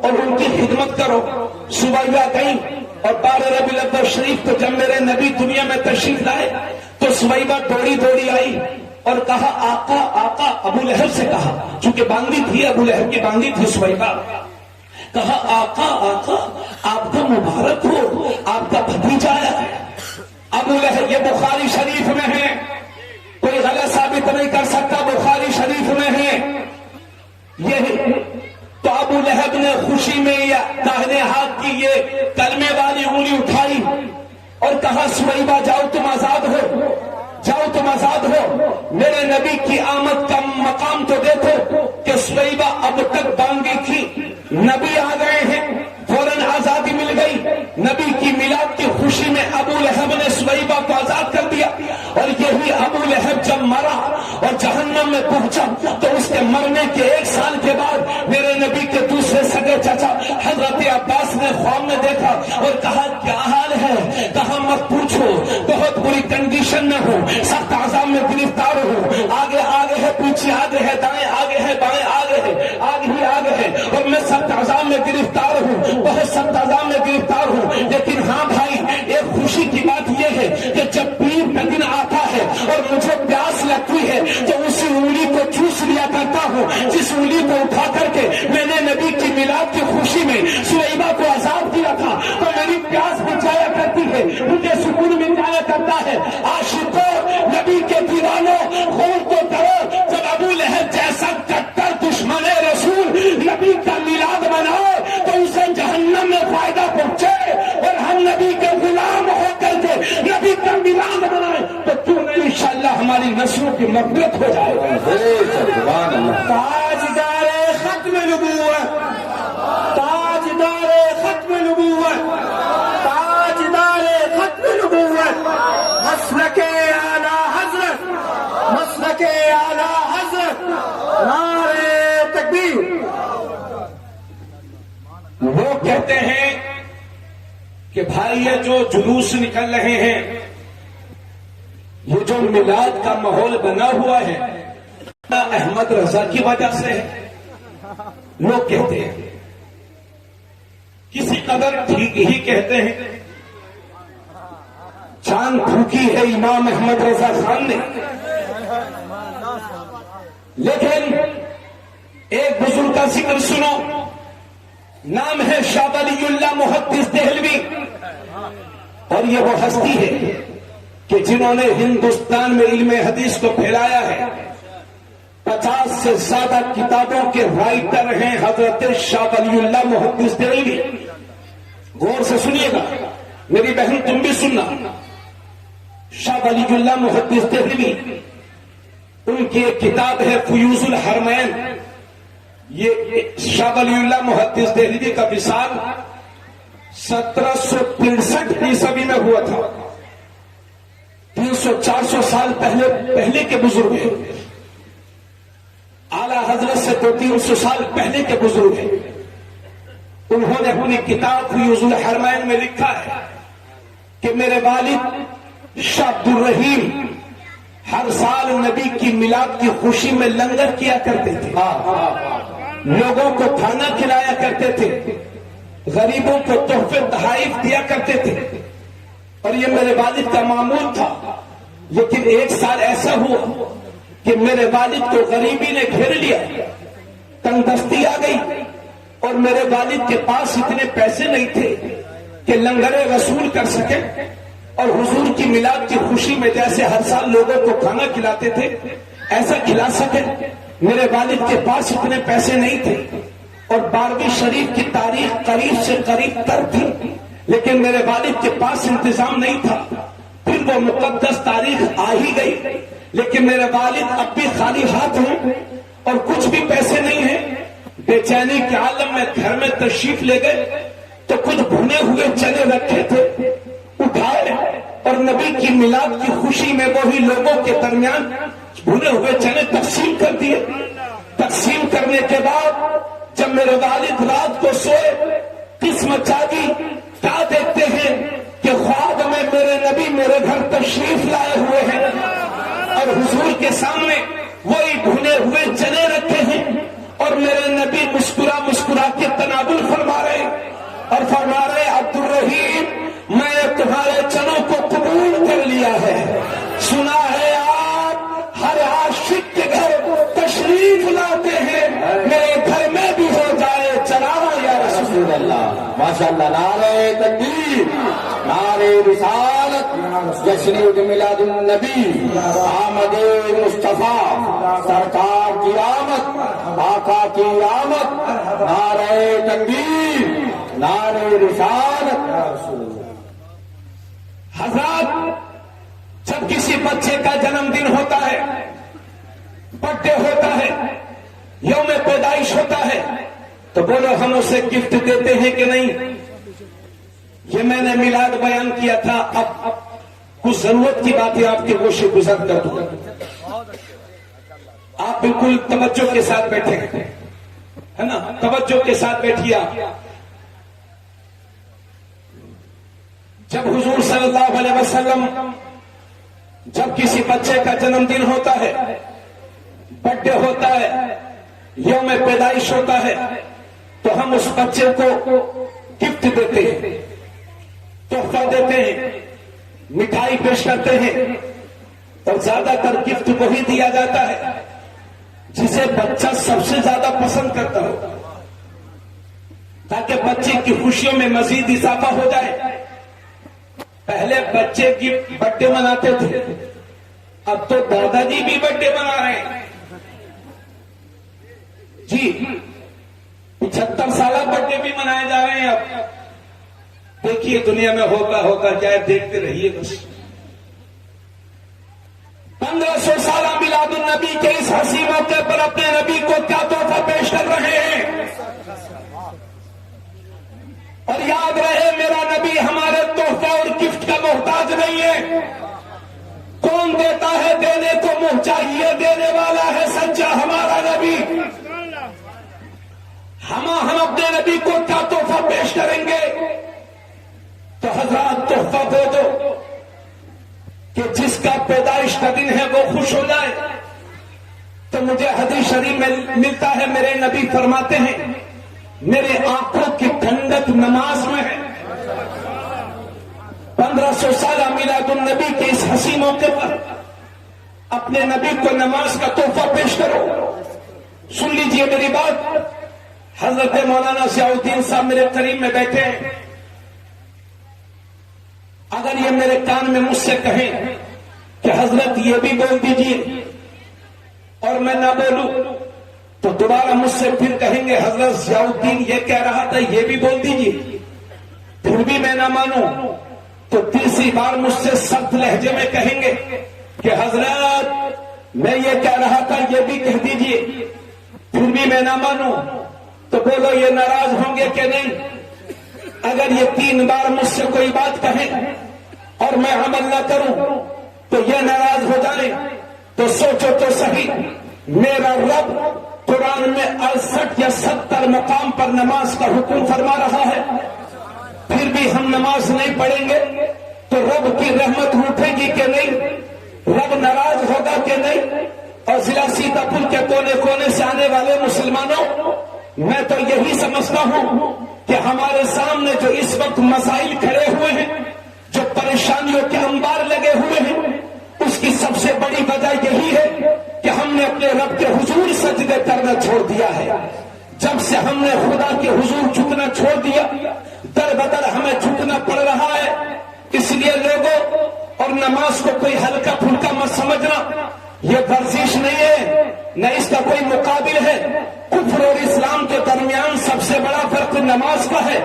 اور ان کی خدمت کرو. سویبہ گئی اور 12 ربیع الاول شریف کو جب میرے نبی دنیا میں تشریف لائے تو سویبہ دوڑی دوڑی آئی اور کہا آقا آقا، ابو لہب سے کہا، چونکہ باندھی تھی، ابو لہب کی باندھی تھی سویبہ. کہا آقا آقا آپ کا مبارک ہو، آپ کا بھتیجا ہے. ابو لہب، یہ بخاری شریف میں ہے، کوئی غلط ثابت نہیں کر سکتا، بخاری شریف میں ہے یہ. تو ابو لہب نے خوشی میں داہنے ہاتھ کی یہ کلمے والی انگلی اٹھائی اور کہا سویبہ جاؤ تم آزاد ہو، جاؤ تم آزاد ہو. میرے نبی کی آمد کا مقام تو دیکھو کہ سویبہ اب تک باندھی تھی، نبی آ گئے ہیں، فوراً آزادی مل گئی. نبی کی میلاد کی خوشی میں ابو لہب نے سویبہ کو آزاد کر دیا. اور یہی ابو لہب جب مرا اور جہنم میں پہنچا تو اس کے مرنے کے 1 سال کے بعد میرے نبی کے دوسرے سگے چچا حضرت عباس نے خواب میں دیکھا اور کہا کیا حال ہے؟ کہا مت پوچھو، بہت بری کنڈیشن میں ہوں، سخت عذاب میں گرفتار ہوں، آگے آگے ہے، پیچھے آگے ہے، دائیں آگے ہے، بائیں آگے ہے، آگے ہی آگے ہے، اور میں سخت عذاب میں گرفتار ہوں، بہت سخت عذاب میں گرفتار ہوں. لیکن ہاں بھائی، ایک خوشی کی بات یہ ہے کہ جب پیر کا دن آتا ہے اور مجھے پیاس لگتی ہے تو اسی انگلی کو چوس لیا کرتا ہوں جس انگلی کو اٹھا کر کے میں نے نبی کی میلاد کی خوشی میں سویبہ کو عذاب دیا تھا. تو میری پیاس بچایا کرتی ہے، مجھے سکون مل جایا کرتا ہے. عاشقوں، نبی کے دیوانوں، خون کو کرو. جب ابو لہب جیسا کٹر دشمن رسول نبی کا میلاد منائے تو اسے جہنم میں فائدہ پہنچے، اور ہم نبی کے غلام ہو کر کے نبی کا میلاد منائے تو کیوں نہیں انشاءاللہ ہماری نسلوں کی مغفرت ہو جائے گا. تاجدار ختم نبوت، تاجدار ختم نبوت، تاجدار ختم نبوت، مسلک اعلی حضرت، مسلک اعلی حضرت، نعرہ تکبیر. وہ کہتے ہیں کہ بھائی یہ جو جلوس نکل رہے ہیں، یہ جو میلاد کا ماحول بنا ہوا ہے، احمد رضا کی وجہ سے ہے. لوگ کہتے ہیں، کسی قدر ٹھیک ہی کہتے ہیں. چاند پھونکی ہے امام احمد رضا خان نے، لیکن ایک بزرگ کا ذکر سنو. نام ہے شاہ ولی اللہ محدث دہلوی، اور یہ وہ ہستی ہے کہ جنہوں نے ہندوستان میں علم حدیث کو پھیلایا ہے۔ 50 سے زیادہ کتابوں کے رائٹر ہیں حضرت شاہ ولی اللہ محدث دہلوی۔ غور سے سنیے گا، میری بہن تم بھی سننا۔ شاہ ولی اللہ محدث دہلوی، ان کی ایک کتاب ہے فیوز الحرمین۔ یہ شاہ ولی اللہ محدث دہلوی کا وصال 1763 عیسوی میں ہوا تھا۔ 300-400 سال پہلے کے بزرگ ہیں، اعلیٰ حضرت سے 200-300 سال پہلے کے بزرگ ہیں۔ انہوں نے اپنی کتاب فیوز الحرمین میں لکھا ہے کہ میرے والد شاہ عبد الرحیم ہر سال نبی کی میلاد کی خوشی میں لنگر کیا کرتے تھے، لوگوں کو کھانا کھلایا کرتے تھے، غریبوں کو تحفے تحائف دیا کرتے تھے، اور یہ میرے والد کا معمول تھا۔ لیکن ایک سال ایسا ہوا کہ میرے والد کو غریبی نے گھیر لیا، تنگ دستی آ گئی، اور میرے والد کے پاس اتنے پیسے نہیں تھے کہ لنگر رسول کر سکے، اور حضور کی میلاد کی خوشی میں جیسے ہر سال لوگوں کو کھانا کھلاتے تھے ایسا کھلا سکے۔ میرے والد کے پاس اتنے پیسے نہیں تھے، اور 12ویں شریف کی تاریخ قریب سے قریب تر تھی، لیکن میرے والد کے پاس انتظام نہیں تھا۔ پھر وہ مقدس تاریخ آ ہی گئی، لیکن میرے والد اب بھی خالی ہاتھ ہیں اور کچھ بھی پیسے نہیں ہیں۔ بے چینی کے عالم میں گھر میں تشریف لے گئے تو کچھ بھنے ہوئے چنے رکھے تھے، اٹھائے اور نبی کی میلاد کی خوشی میں وہی لوگوں کے درمیان بھنے ہوئے چنے تقسیم کر دیے۔ تقسیم کرنے کے بعد جب میرے والد رات کو سوئے، قسمت جاگی، کیا دیکھتے ہیں کہ خواب میں میرے نبی میرے گھر تشریف لائے ہوئے ہیں، اور حضور کے سامنے وہی بھنے ہوئے چنے رکھے ہیں، اور میرے نبی مسکرا مسکرا کے تناول فرما رہے اور فرما رہے عبد الرحیم میں تمہارے چنوں کو قبول کر لیا ہے۔ سنا ہے آپ ہر عاشق کے گھر تشریف لاتے ہیں، میرے گھر میں بھی ہو جائے چلاوا یا رسول اللہ۔ ماشاء اللہ، نعرہ تکبیر، نعرہ رسالت، جشن میلاد النبی، آمد مصطفیٰ، سرکار کی آمد، آقا کی آمد، نعرہ تکبیر، نعرہ رسالت۔ حضرات، جب کسی بچے کا جنم دن ہوتا ہے، برتھ ڈے ہوتا ہے، یوم پیدائش ہوتا ہے، تو بولو ہم اسے گفٹ دیتے ہیں کہ نہیں؟ یہ میں نے میلاد بیان کیا تھا، اب کچھ ضرورت کی باتیں آپ کے گوشے گزر کر دوں۔ آپ بالکل توجہ کے ساتھ بیٹھے ہے نا، توجہ کے ساتھ بیٹھیے آپ۔ جب حضور صلی اللہ علیہ وسلم جب کسی بچے کا جنم دن ہوتا ہے، برتھ ڈے ہوتا ہے، یوم پیدائش ہوتا ہے، تو ہم اس بچے کو گفٹ دیتے ہیں، تحفہ دیتے ہیں، مٹھائی پیش کرتے ہیں، اور زیادہ تر گفٹ وہی دیا جاتا ہے جسے بچہ سب سے زیادہ پسند کرتا ہو، تاکہ بچے کی خوشیوں میں مزید اضافہ ہو جائے۔ پہلے بچے کی برتھ ڈے مناتے تھے، اب تو دادا جی بھی برتھ ڈے منا رہے ہیں جی، 75 سالہ برتھ ڈے بھی منائے جا رہے ہیں۔ اب دیکھیے دنیا میں ہوتا کیا ہے، دیکھتے رہیے بس۔ 1500 سالہ میلاد النبی کے اس حسین موقع پر اپنے نبی کو کیا تحفہ پیش کر رہے ہیں؟ اور یاد رہے میرا نبی ہمارے تحفہ اور گفٹ کا محتاج نہیں ہے۔ کون دیتا ہے؟ دینے کو منہ چاہیے، دینے والا ہے سچا ہمارا نبی۔ ہم اپنے نبی کو کیا تحفہ پیش کریں گے؟ تو حضرات تحفہ دے دو کہ جس کا پیدائش کا دن ہے وہ خوش ہو جائے۔ تو مجھے حدیث شریف میں ملتا ہے، میرے نبی فرماتے ہیں میرے آنکھوں کی ٹھنڈک نماز میں ہے۔ 1500 سالہ میلاد النبی کے اس حسین موقع پر اپنے نبی کو نماز کا تحفہ پیش کرو۔ سن لیجئے میری بات، حضرت مولانا ضیاء الدین صاحب میرے قریب میں بیٹھے ہیں. اگر یہ میرے کان میں مجھ سے کہیں کہ حضرت یہ بھی بول دیجیے اور میں نہ بولوں تو دوبارہ مجھ سے پھر کہیں گے حضرت ضیاء الدین یہ کہہ رہا تھا یہ بھی بول دیجیے، پھر بھی میں نہ مانوں تو تیسری بار مجھ سے سخت لہجے میں کہیں گے کہ حضرت میں یہ کہہ رہا تھا یہ بھی کہہ دیجیے، پھر بھی میں نہ مانوں تو بولو یہ ناراض ہوں گے کہ نہیں؟ اگر یہ 3 بار مجھ سے کوئی بات کہیں اور میں عمل نہ کروں تو یہ ناراض ہو جائیں تو سوچو تو صحیح، میرا رب قرآن میں 68 یا 70 مقام پر نماز کا حکم فرما رہا ہے، پھر بھی ہم نماز نہیں پڑھیں گے تو رب کی رحمت اٹھے گی کہ نہیں؟ رب ناراض ہوگا کہ نہیں؟ اور ضلع سیتاپور کے کونے کونے سے آنے والے مسلمانوں، میں تو یہی سمجھتا ہوں کہ ہمارے سامنے جو اس وقت مسائل کھڑے ہوئے ہیں، جو پریشانیوں کے انبار لگے ہوئے ہیں، اس کی سب سے بڑی وجہ یہی ہے کہ ہم نے اپنے رب کے حضور سجدے کرنا چھوڑ دیا ہے. جب سے ہم نے خدا کے حضور جھکنا چھوڑ دیا، در بدر ہمیں جھکنا پڑ رہا ہے. اس لیے لوگوں اور نماز کو کوئی ہلکا پھلکا مت سمجھنا، یہ ورزش نہیں ہے، نہ اس کا کوئی مقابل ہے. کفر اور اسلام کے درمیان سب سے بڑا فرق نماز کا ہے.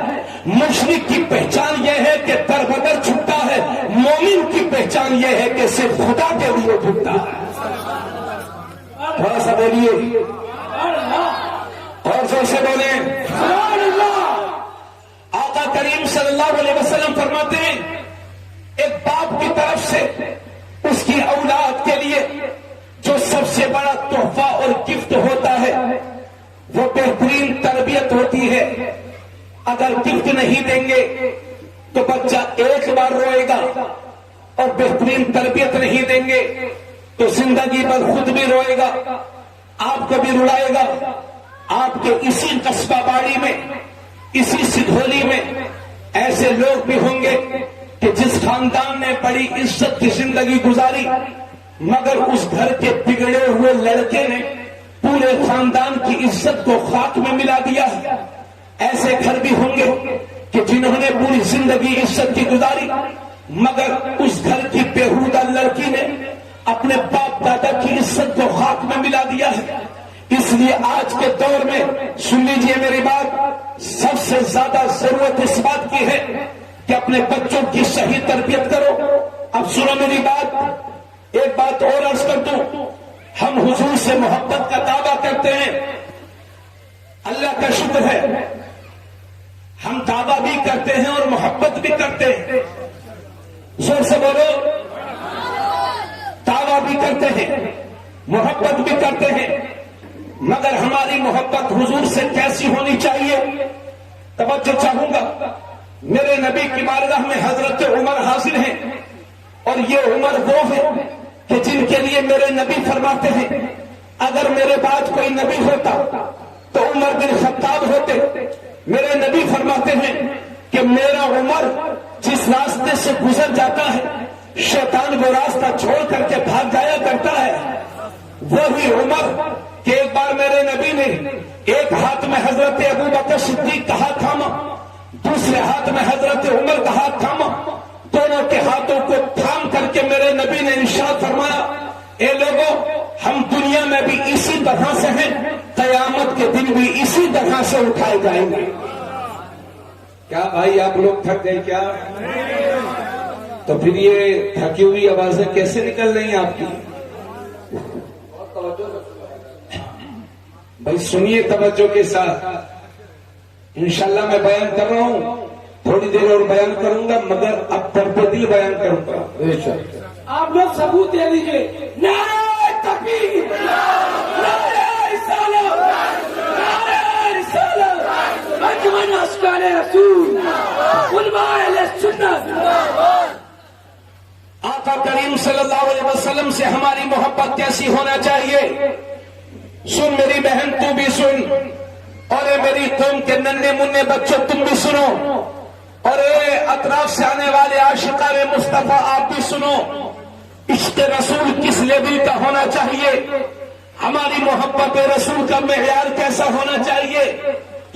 مشرک کی پہچان یہ ہے کہ در بدر جھکتا ہے، مومن کی پہچان یہ ہے کہ صرف خدا کے لیے جھکتا ہے. تھوڑا سا بولیے اور زور سے بولیں سبحان اللہ. آقا کریم صلی اللہ علیہ وسلم فرماتے ہیں ایک باپ کی طرف سے اس کی اولاد کے لیے جو سب سے بڑا تحفہ اور گفٹ ہوتا ہے وہ بہترین تربیت ہوتی ہے. اگر گفٹ نہیں دیں گے تو بچہ ایک بار روئے گا، اور بہترین تربیت نہیں دیں گے تو زندگی بھر خود بھی روئے گا، آپ کو بھی رلائے گا. آپ کے اسی قصبہ باڑی میں، اسی سدھولی میں ایسے لوگ بھی ہوں گے کہ جس خاندان نے بڑی عزت کی زندگی گزاری، مگر اس گھر کے بگڑے ہوئے لڑکے نے پورے خاندان کی عزت کو خاک میں ملا دیا ہے. ایسے گھر بھی ہوں گے کہ جنہوں نے پوری زندگی عزت کی گزاری، مگر اس گھر کی بےہودہ لڑکی نے اپنے باپ دادا کی عزت کو خاک میں ملا دیا ہے. اس لیے آج کے دور میں سن لیجئے میری بات، سب سے زیادہ ضرورت اس بات کی ہے کہ اپنے بچوں کی صحیح تربیت کرو. اب سنو میری بات، ایک بات اور عرض کر دوں. ہم حضور سے محبت کا دعویٰ کرتے ہیں، اللہ کا شکر ہے ہم دعویٰ بھی کرتے ہیں اور محبت بھی کرتے ہیں. زور سے بولو، دعویٰ بھی کرتے ہیں، محبت بھی کرتے ہیں، مگر ہماری محبت حضور سے کیسی ہونی چاہیے؟ توجہ چاہوں گا. میرے نبی کی بارگاہ میں حضرت عمر حاضر ہیں، اور یہ عمر وہ ہے کہ جن کے لیے میرے نبی فرماتے ہیں اگر میرے بعد کوئی نبی ہوتا تو عمر بن خطاب ہوتے. میرے نبی فرماتے ہیں کہ میرا عمر جس راستے سے گزر جاتا ہے شیطان وہ راستہ چھوڑ کر کے بھاگ جایا کرتا ہے. وہی عمر کہ ایک بار میرے نبی نے ایک ہاتھ میں حضرت ابو بکر صدیق کا ہاتھ تھاما، دوسرے ہاتھ میں حضرت عمر کا ہاتھ تھاما. دونوں کے ہاتھوں کو تھام کر کے میرے نبی نے ارشاد فرمایا، اے لوگوں، ہم دنیا میں بھی اسی طرح سے ہیں، قیامت کے دن بھی اسی طرح سے اٹھائے جائیں گے. کیا بھائی آپ لوگ تھک گئے کیا؟ تو پھر یہ تھکی ہوئی آوازیں کیسے نکل رہی ہیں آپ کی؟ بھائی سنیے توجہ کے ساتھ. انشاءاللہ میں بیان کر رہا ہوں، تھوڑی دیر اور بیان کروں گا، مگر اب پردل بیان کروں گا. آپ لوگ ثبوت دے دیجیے. نعرہ تکبیر، نعرہ رسالت، نعرہ رسالت، انجمن اشکال رسول، علماء اہل سنت. آقا کریم صلی اللہ علیہ وسلم سے ہماری محبت کیسی ہونا چاہیے؟ سن میری بہن تو بھی سن، اور اے میری قوم کے ننھے منھے بچوں تم بھی سنو، اور اے اطراف سے آنے والے عاشقان مصطفیٰ آپ بھی سنو. عشق رسول کس لیول کا ہونا چاہیے؟ ہماری محبت رسول کا معیار کیسا ہونا چاہیے؟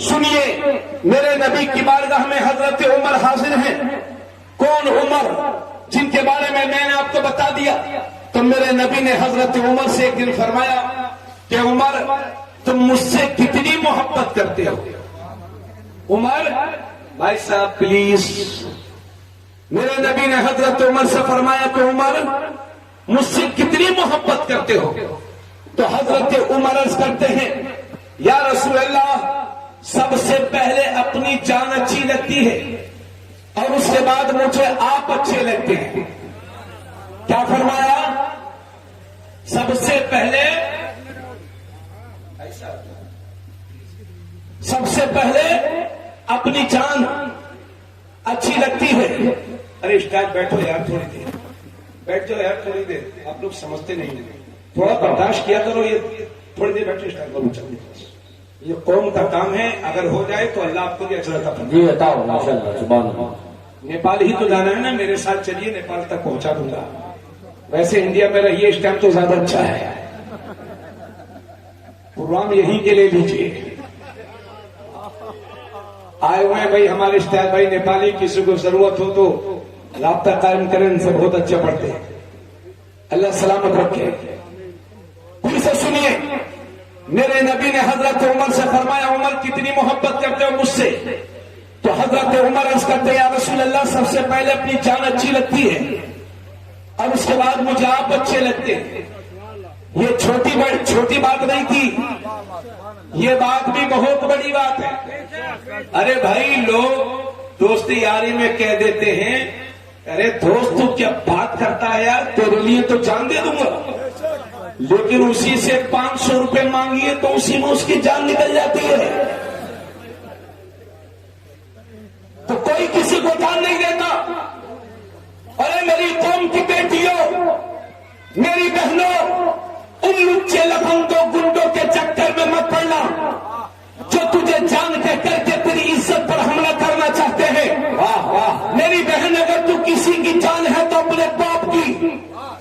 سنیے میرے نبی کی بارگاہ میں حضرت عمر حاضر ہیں. کون عمر؟ جن کے بارے میں نے آپ کو بتا دیا. تو میرے نبی نے حضرت عمر سے ایک دن فرمایا کہ عمر تم مجھ سے کتنی محبت کرتے ہو؟ عمر بھائی صاحب پلیز. میرے نبی نے حضرت عمر سے فرمایا کہ عمر مجھ سے کتنی محبت کرتے ہو؟ تو حضرت عمر عرض کرتے ہیں یا رسول اللہ سب سے پہلے اپنی جان اچھی لگتی ہے اور اس کے بعد مجھے آپ اچھے لگتے ہیں. کیا فرمایا؟ سب سے پہلے اپنی جان اچھی لگتی ہے. ارے اسٹائل بیٹھو یار تھوڑی دیر، بیٹھ جاؤ یار تھوڑی دیر. آپ لوگ سمجھتے نہیں ہیں، تھوڑا برداشت کیا کرو. یہ تھوڑی دیر بیٹھو اسٹائل کرو. چلو یہ قوم کا کام ہے، اگر ہو جائے تو اللہ آپ کو بھی اجر عطا فرمائے. جی بتاؤ ماشاءاللہ سبحان اللہ. نیپال ہی تو جانا ہے نا، میرے ساتھ چلیے نیپال تک پہنچا دوں گا. ویسے انڈیا میں رہیے اس ٹائم تو زیادہ اچھا ہے. پروگرام یہیں کے لے لیجیے. آئے ہوئے ہیں بھائی ہمارے اسٹائل بھائی نیپالی، کسی کو ضرورت ہو تو رابطہ قائم کریں، ان سے بہت اچھے پڑھتے ہیں. اللہ سلامت رکھے. پھر سے سنیے میرے نبی نے حضرت عمر سے فرمایا عمر کتنی محبت کرتے ہو مجھ سے؟ تو حضرت عمر عرض کرتے یا رسول اللہ سب سے پہلے اپنی جان اچھی لگتی ہے اور اس کے بعد مجھے آپ اچھے لگتے ہیں. یہ چھوٹی بات نہیں تھی، یہ بات بھی بہت بڑی بات ہے. ارے بھائی لوگ دوستی یاری میں کہہ دیتے ہیں ارے دوست تو کیا بات کرتا ہے یار، تیرے لیے تو جان دے دوں گا، لیکن اسی سے 500 روپے مانگیے تو اسی میں اس کی جان نکل جاتی ہے. تو کوئی کسی کو جان نہیں دیتا. ارے میری قوم کی بیٹیوں، میری بہنوں، ان لچے لفنگوں گنڈوں کے چکر میں مت پڑنا جو تجھے جان کے کر کے تیری عزت پر حملہ کرنا چاہتے ہیں. واہ واہ. میری بہن اگر تو کسی کی جان ہے تو اپنے باپ کی،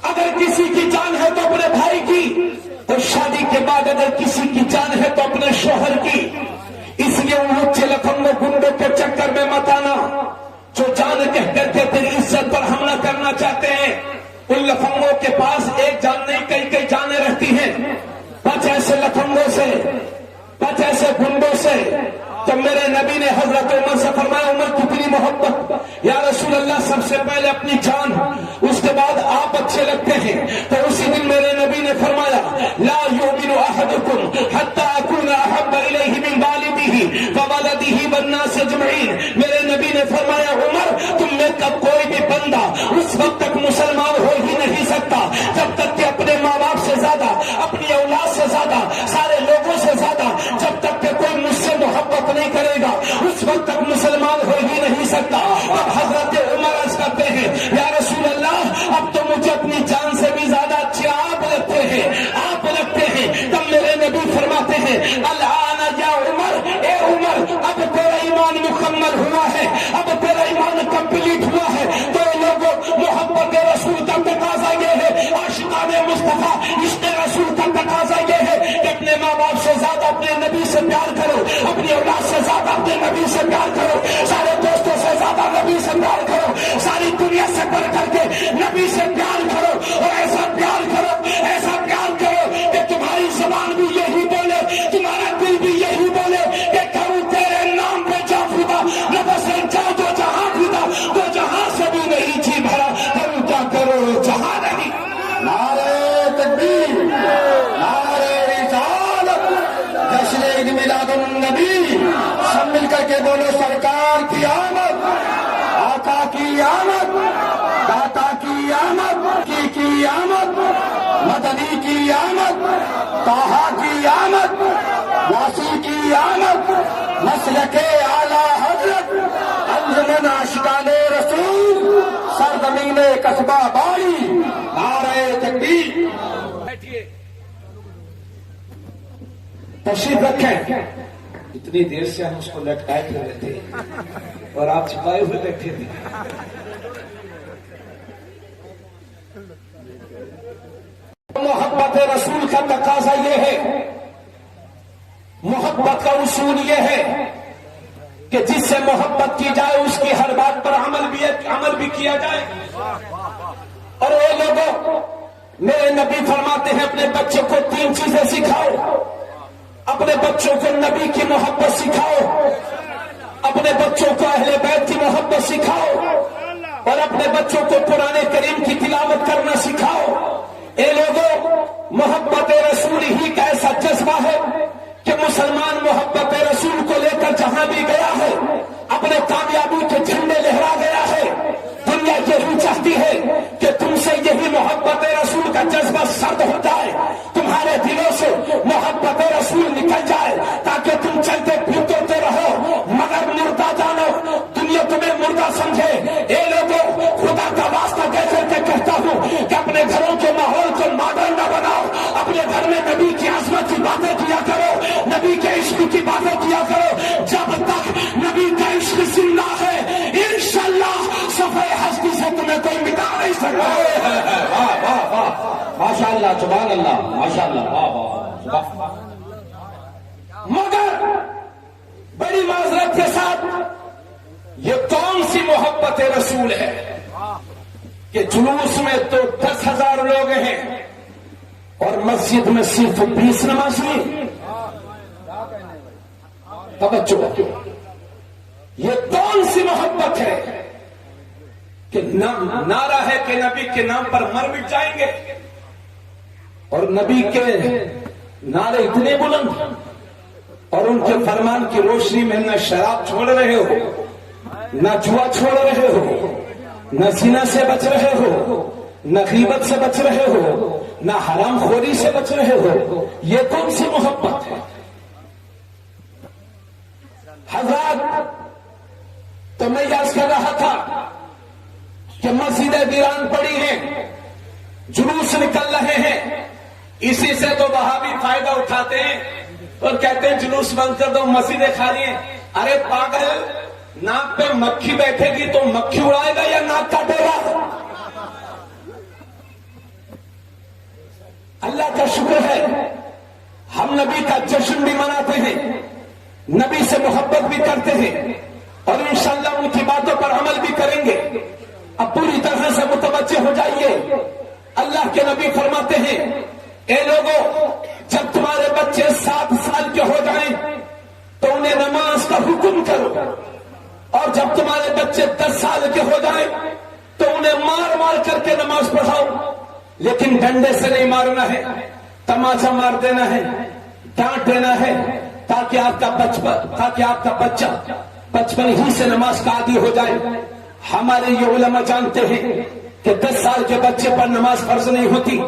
اگر کسی کی جان ہے تو اپنے بھائی کی، اور شادی کے بعد اگر کسی کی جان ہے تو اپنے شوہر کی. اس لیے ان لچے لفنگوں گنڈوں کے چکر میں مت آنا جو جان کہہ کر کے تیری عزت پر حملہ کرنا چاہتے ہیں. ان لفنگوں کے پاس ایک جان نہیں کئی جانیں رہتی ہیں. بچ ایسے لفنگوں سے، بچ ایسے گنڈوں سے. تو میرے نبی نے حضرت عمر سے فرمایا عمر کتنی محبت؟ یا رسول اللہ سب سے پہلے اپنی جان، اس کے بعد آپ اچھے لگتے ہیں. تو اسی دن میرے نبی نے فرمایا لا یؤمن احدکم حتی اکون احب الیہ من والدہ وولدہ والناس اجمعین. میرے نبی نے فرمایا عمر تم میں کب کوئی بھی بندہ اس وقت تک مسلمان ہو ہی نہیں سکتا جب تک کہ اپنے ماں باپ سے زیادہ، اپنی اولاد سے زیادہ، سارے لوگوں سے زیادہ جب تک کہ کوئی مجھ سے محبت نہیں کرے گا اس وقت تک مسلمان ہو ہی نہیں سکتا. اب حضرت عمر عرض کرتے ہیں یا رسول اللہ اب تو مجھے اپنی جان سے بھی زیادہ اچھے آپ لگتے ہیں، آپ لگتے ہیں. تب میرے نبی فرماتے ہیں الآن یا عمر، اے عمر اب تیرا ایمان مکمل ہوا ہے، اب تیرا ایمان کمپلیٹ ہوا ہے. تو لوگوں محبت رسول کا تقاضا یہ ہے، عاشقان مصطفیٰ عشق رسول کا تقاضا یہ ہے کہ اپنے ماں باپ سے زیادہ اپنے نبی سے پیار کرو، اپنی اولاد سے زیادہ اپنے نبی سے پیار کرو، سارے دوستوں سے زیادہ نبی سے پیار کرو، ساری دنیا سے بڑھ کر کے نبی سے پیار کرو. اور ایسا پیار کرو، ایسا پیار کرو کہ تمہاری زبان بھی یہی بولے، تمہارا دل بھی یہی بولے کہ کروں تیرے نام پہ جا فدا، نفس جا تو جہاں فدا، تو جہاں سے بھی نہیں جی بھرا، کروں کیا کرو جہاں نہیں. نعرے تکبیر، نعرے رسالت، جشن عید میلاد النبی. سب مل کر کے بولو سرکار کی آمد، آقا کی آمد، داتا کی آمد، کی آمد، مدنی کی آمد، طٰہٰ کی آمد، واسی کی آمد، مسلک اعلیٰ حضرت انجمن عاشقان رسول سرزمین قصبہ باری. نعرے تکبیر. تشریف رکھیں. اتنی دیر سے ہم اس کو لٹکائے پھر رہے تھے اور آپ چھپائے ہوئے بیٹھے تھے. محبت رسول کا تقاضا یہ ہے محبت کا اصول یہ ہے کہ جس سے محبت کی جائے اس کی ہر بات پر عمل بھی کیا جائے. اور اے لوگوں، میرے نبی فرماتے ہیں اپنے بچوں کو 3 چیزیں سکھاؤ. اپنے بچوں کو نبی کی محبت سکھاؤ، اپنے بچوں کو اہل بیت کی محبت سکھاؤ، اور اپنے بچوں کو قرآن کریم کی تلاوت کرنا سکھاؤ. اے لوگوں، محبت رسول ہی کا ایسا جذبہ ہے کہ مسلمان محبت رسول کو لے کر جہاں بھی گیا ہے اپنے کامیابی کے جھنڈے لہرا گیا ہے. دنیا یہی چاہتی ہے کہ تم سے یہی محبت رسول کا جذبہ سرد ہو جائے، تمہارے دلوں سے محبت رسول نکل جائے تاکہ تم چلتے پھرتے رہو، مگر مردہ جانو، دنیا تمہیں مردہ سمجھے. اے لوگوں، خدا کا واسطہ دے کر کے کہتا ہوں کہ اپنے گھروں کے ماحول کو ماڈرن نہ بناؤ. اپنے گھر میں نبی کی عظمت کی باتیں کیا کرو، نبی کے عشق کی باتیں کیا کرو. جب تک نبی کا عشق زندہ ہے انشاءاللہ صفحہ ہستی سے تمہیں کوئی مٹا نہیں سکتا. ماشاء اللہ، سبحان اللہ، ماشاء اللہ، واہ واہ. مگر بڑی معذرت کے ساتھ یہ کون سی محبت رسول ہے کہ جلوس میں تو 10,000 لوگ ہیں اور مسجد میں صرف 20 نمازی. توجہ، یہ کون سی محبت ہے کہ نعرہ ہے کہ نبی کے نام پر مر مٹ جائیں گے، اور نبی کے نعرے اتنے بلند اور ان کے فرمان کی روشنی میں نہ شراب چھوڑ رہے ہو، نہ جوا چھوڑ رہے ہو، نہ زنا سے بچ رہے ہو، نہ غیبت سے بچ رہے ہو، نہ حرام خوری سے بچ رہے ہو. یہ کون سی محبت ہے؟ حضرات، تو میں یاد کر رہا تھا کہ مسجدیں ویران پڑی ہیں، جلوس نکل رہے ہیں. اسی سے تو وہابی فائدہ اٹھاتے ہیں اور کہتے ہیں جلوس بند کر دو، مسجدیں خالی ہیں. ارے پاگل، ناک پہ مکھی بیٹھے گی تو مکھی اڑائے گا یا ناک کاٹے گا؟ اللہ کا شکر ہے ہم نبی کا جشن بھی مناتے ہیں، نبی سے محبت بھی کرتے ہیں، اور انشاءاللہ ان کی باتوں پر عمل بھی کریں گے. اب پوری طرح سے متوجہ ہو جائیے. اللہ کے نبی فرماتے ہیں، اے لوگوں، جب تمہارے بچے 7 سال کے ہو جائیں تو انہیں نماز کا حکم کرو، اور جب تمہارے بچے 10 سال کے ہو جائیں تو انہیں مار مار کر کے نماز پڑھاؤ. لیکن ڈنڈے سے نہیں مارنا ہے، تماچا مار دینا ہے، ڈانٹ دینا ہے، تاکہ آپ کا بچہ بچپن ہی سے نماز کا عادی ہو جائے. ہمارے یہ علماء جانتے ہیں کہ 10 سال کے بچے پر نماز فرض نہیں ہوتی،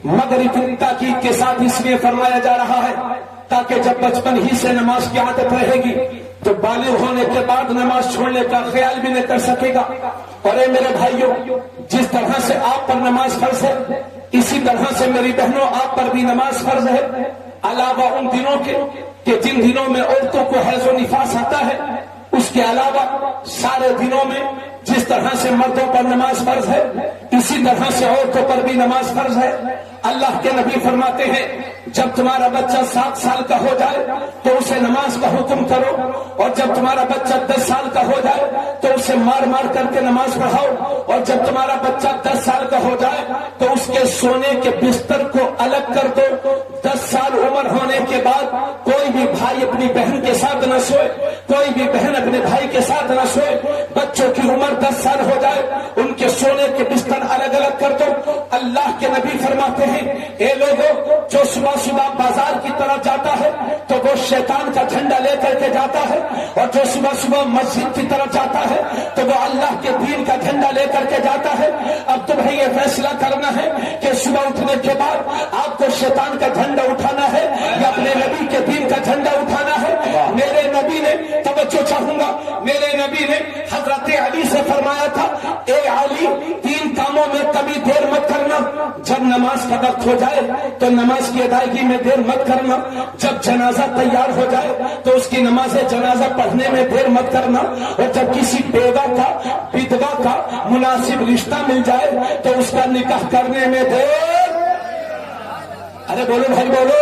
مگر اتنی تاکید کے ساتھ اس لیے فرمایا جا رہا ہے تاکہ جب بچپن ہی سے نماز کی عادت رہے گی تو بالغ ہونے کے بعد نماز چھوڑنے کا خیال بھی نہیں کر سکے گا. اور اے میرے بھائیوں، جس طرح سے آپ پر نماز فرض ہے اسی طرح سے میری بہنوں آپ پر بھی نماز فرض ہے، علاوہ ان دنوں کے کہ جن دنوں میں عورتوں کو حیض و نفاس آتا ہے، اس کے علاوہ سارے دنوں میں جس طرح سے مردوں پر نماز فرض ہے اسی طرح سے عورتوں پر بھی نماز فرض ہے. اللہ کے نبی فرماتے ہیں، جب تمہارا بچہ 7 سال کا ہو جائے تو اسے نماز کا حکم کرو، اور جب تمہارا بچہ 10 سال کا ہو جائے تو اسے مار مار کر کے نماز پڑھاؤ، اور جب تمہارا بچہ 10 سال کا ہو جائے تو اس کے سونے کے بستر کو الگ کر دو. 10 سال عمر ہونے کے بعد کوئی بھی بھائی اپنی بہن کے ساتھ نہ سوئے، کوئی بھی بہن اپنے بھائی کے ساتھ نہ سوئے. بچوں کی عمر 10 سال ہو جائے ان کے سونے کے بستر الگ الگ کر دو. اللہ کے نبی فرماتے ہیں، اے لوگوں، جو صبح صبح بازار کی طرف جاتا ہے تو وہ شیطان کا جھنڈا لے کر کے جاتا ہے، اور جو صبح صبح مسجد کی طرف جاتا ہے تو وہ اللہ کے دین کا جھنڈا لے کر کے جاتا ہے. اب تمہیں یہ فیصلہ کرنا ہے کہ صبح اٹھنے کے بعد آپ کو شیطان کا جھنڈا اٹھانا ہے یا اپنے نبی کے دین کا جھنڈا اٹھانا ہے. میرے نبی نے، توجہ چاہوں گا، میرے نبی نے حضرت علی سے فرمایا تھا، اے علی، 3 کاموں میں کبھی دیر مت کرنا. جب نماز کا وقت ہو جائے تو نماز کی ادائیگی میں دیر مت کرنا. جب جنازہ تیار ہو جائے تو اس کی نماز جنازہ پڑھنے میں دیر مت کرنا. اور جب کسی بیوہ کا، بدوا کا مناسب رشتہ مل جائے تو اس کا نکاح کرنے میں دیر. ارے بولو بھائی، بولو.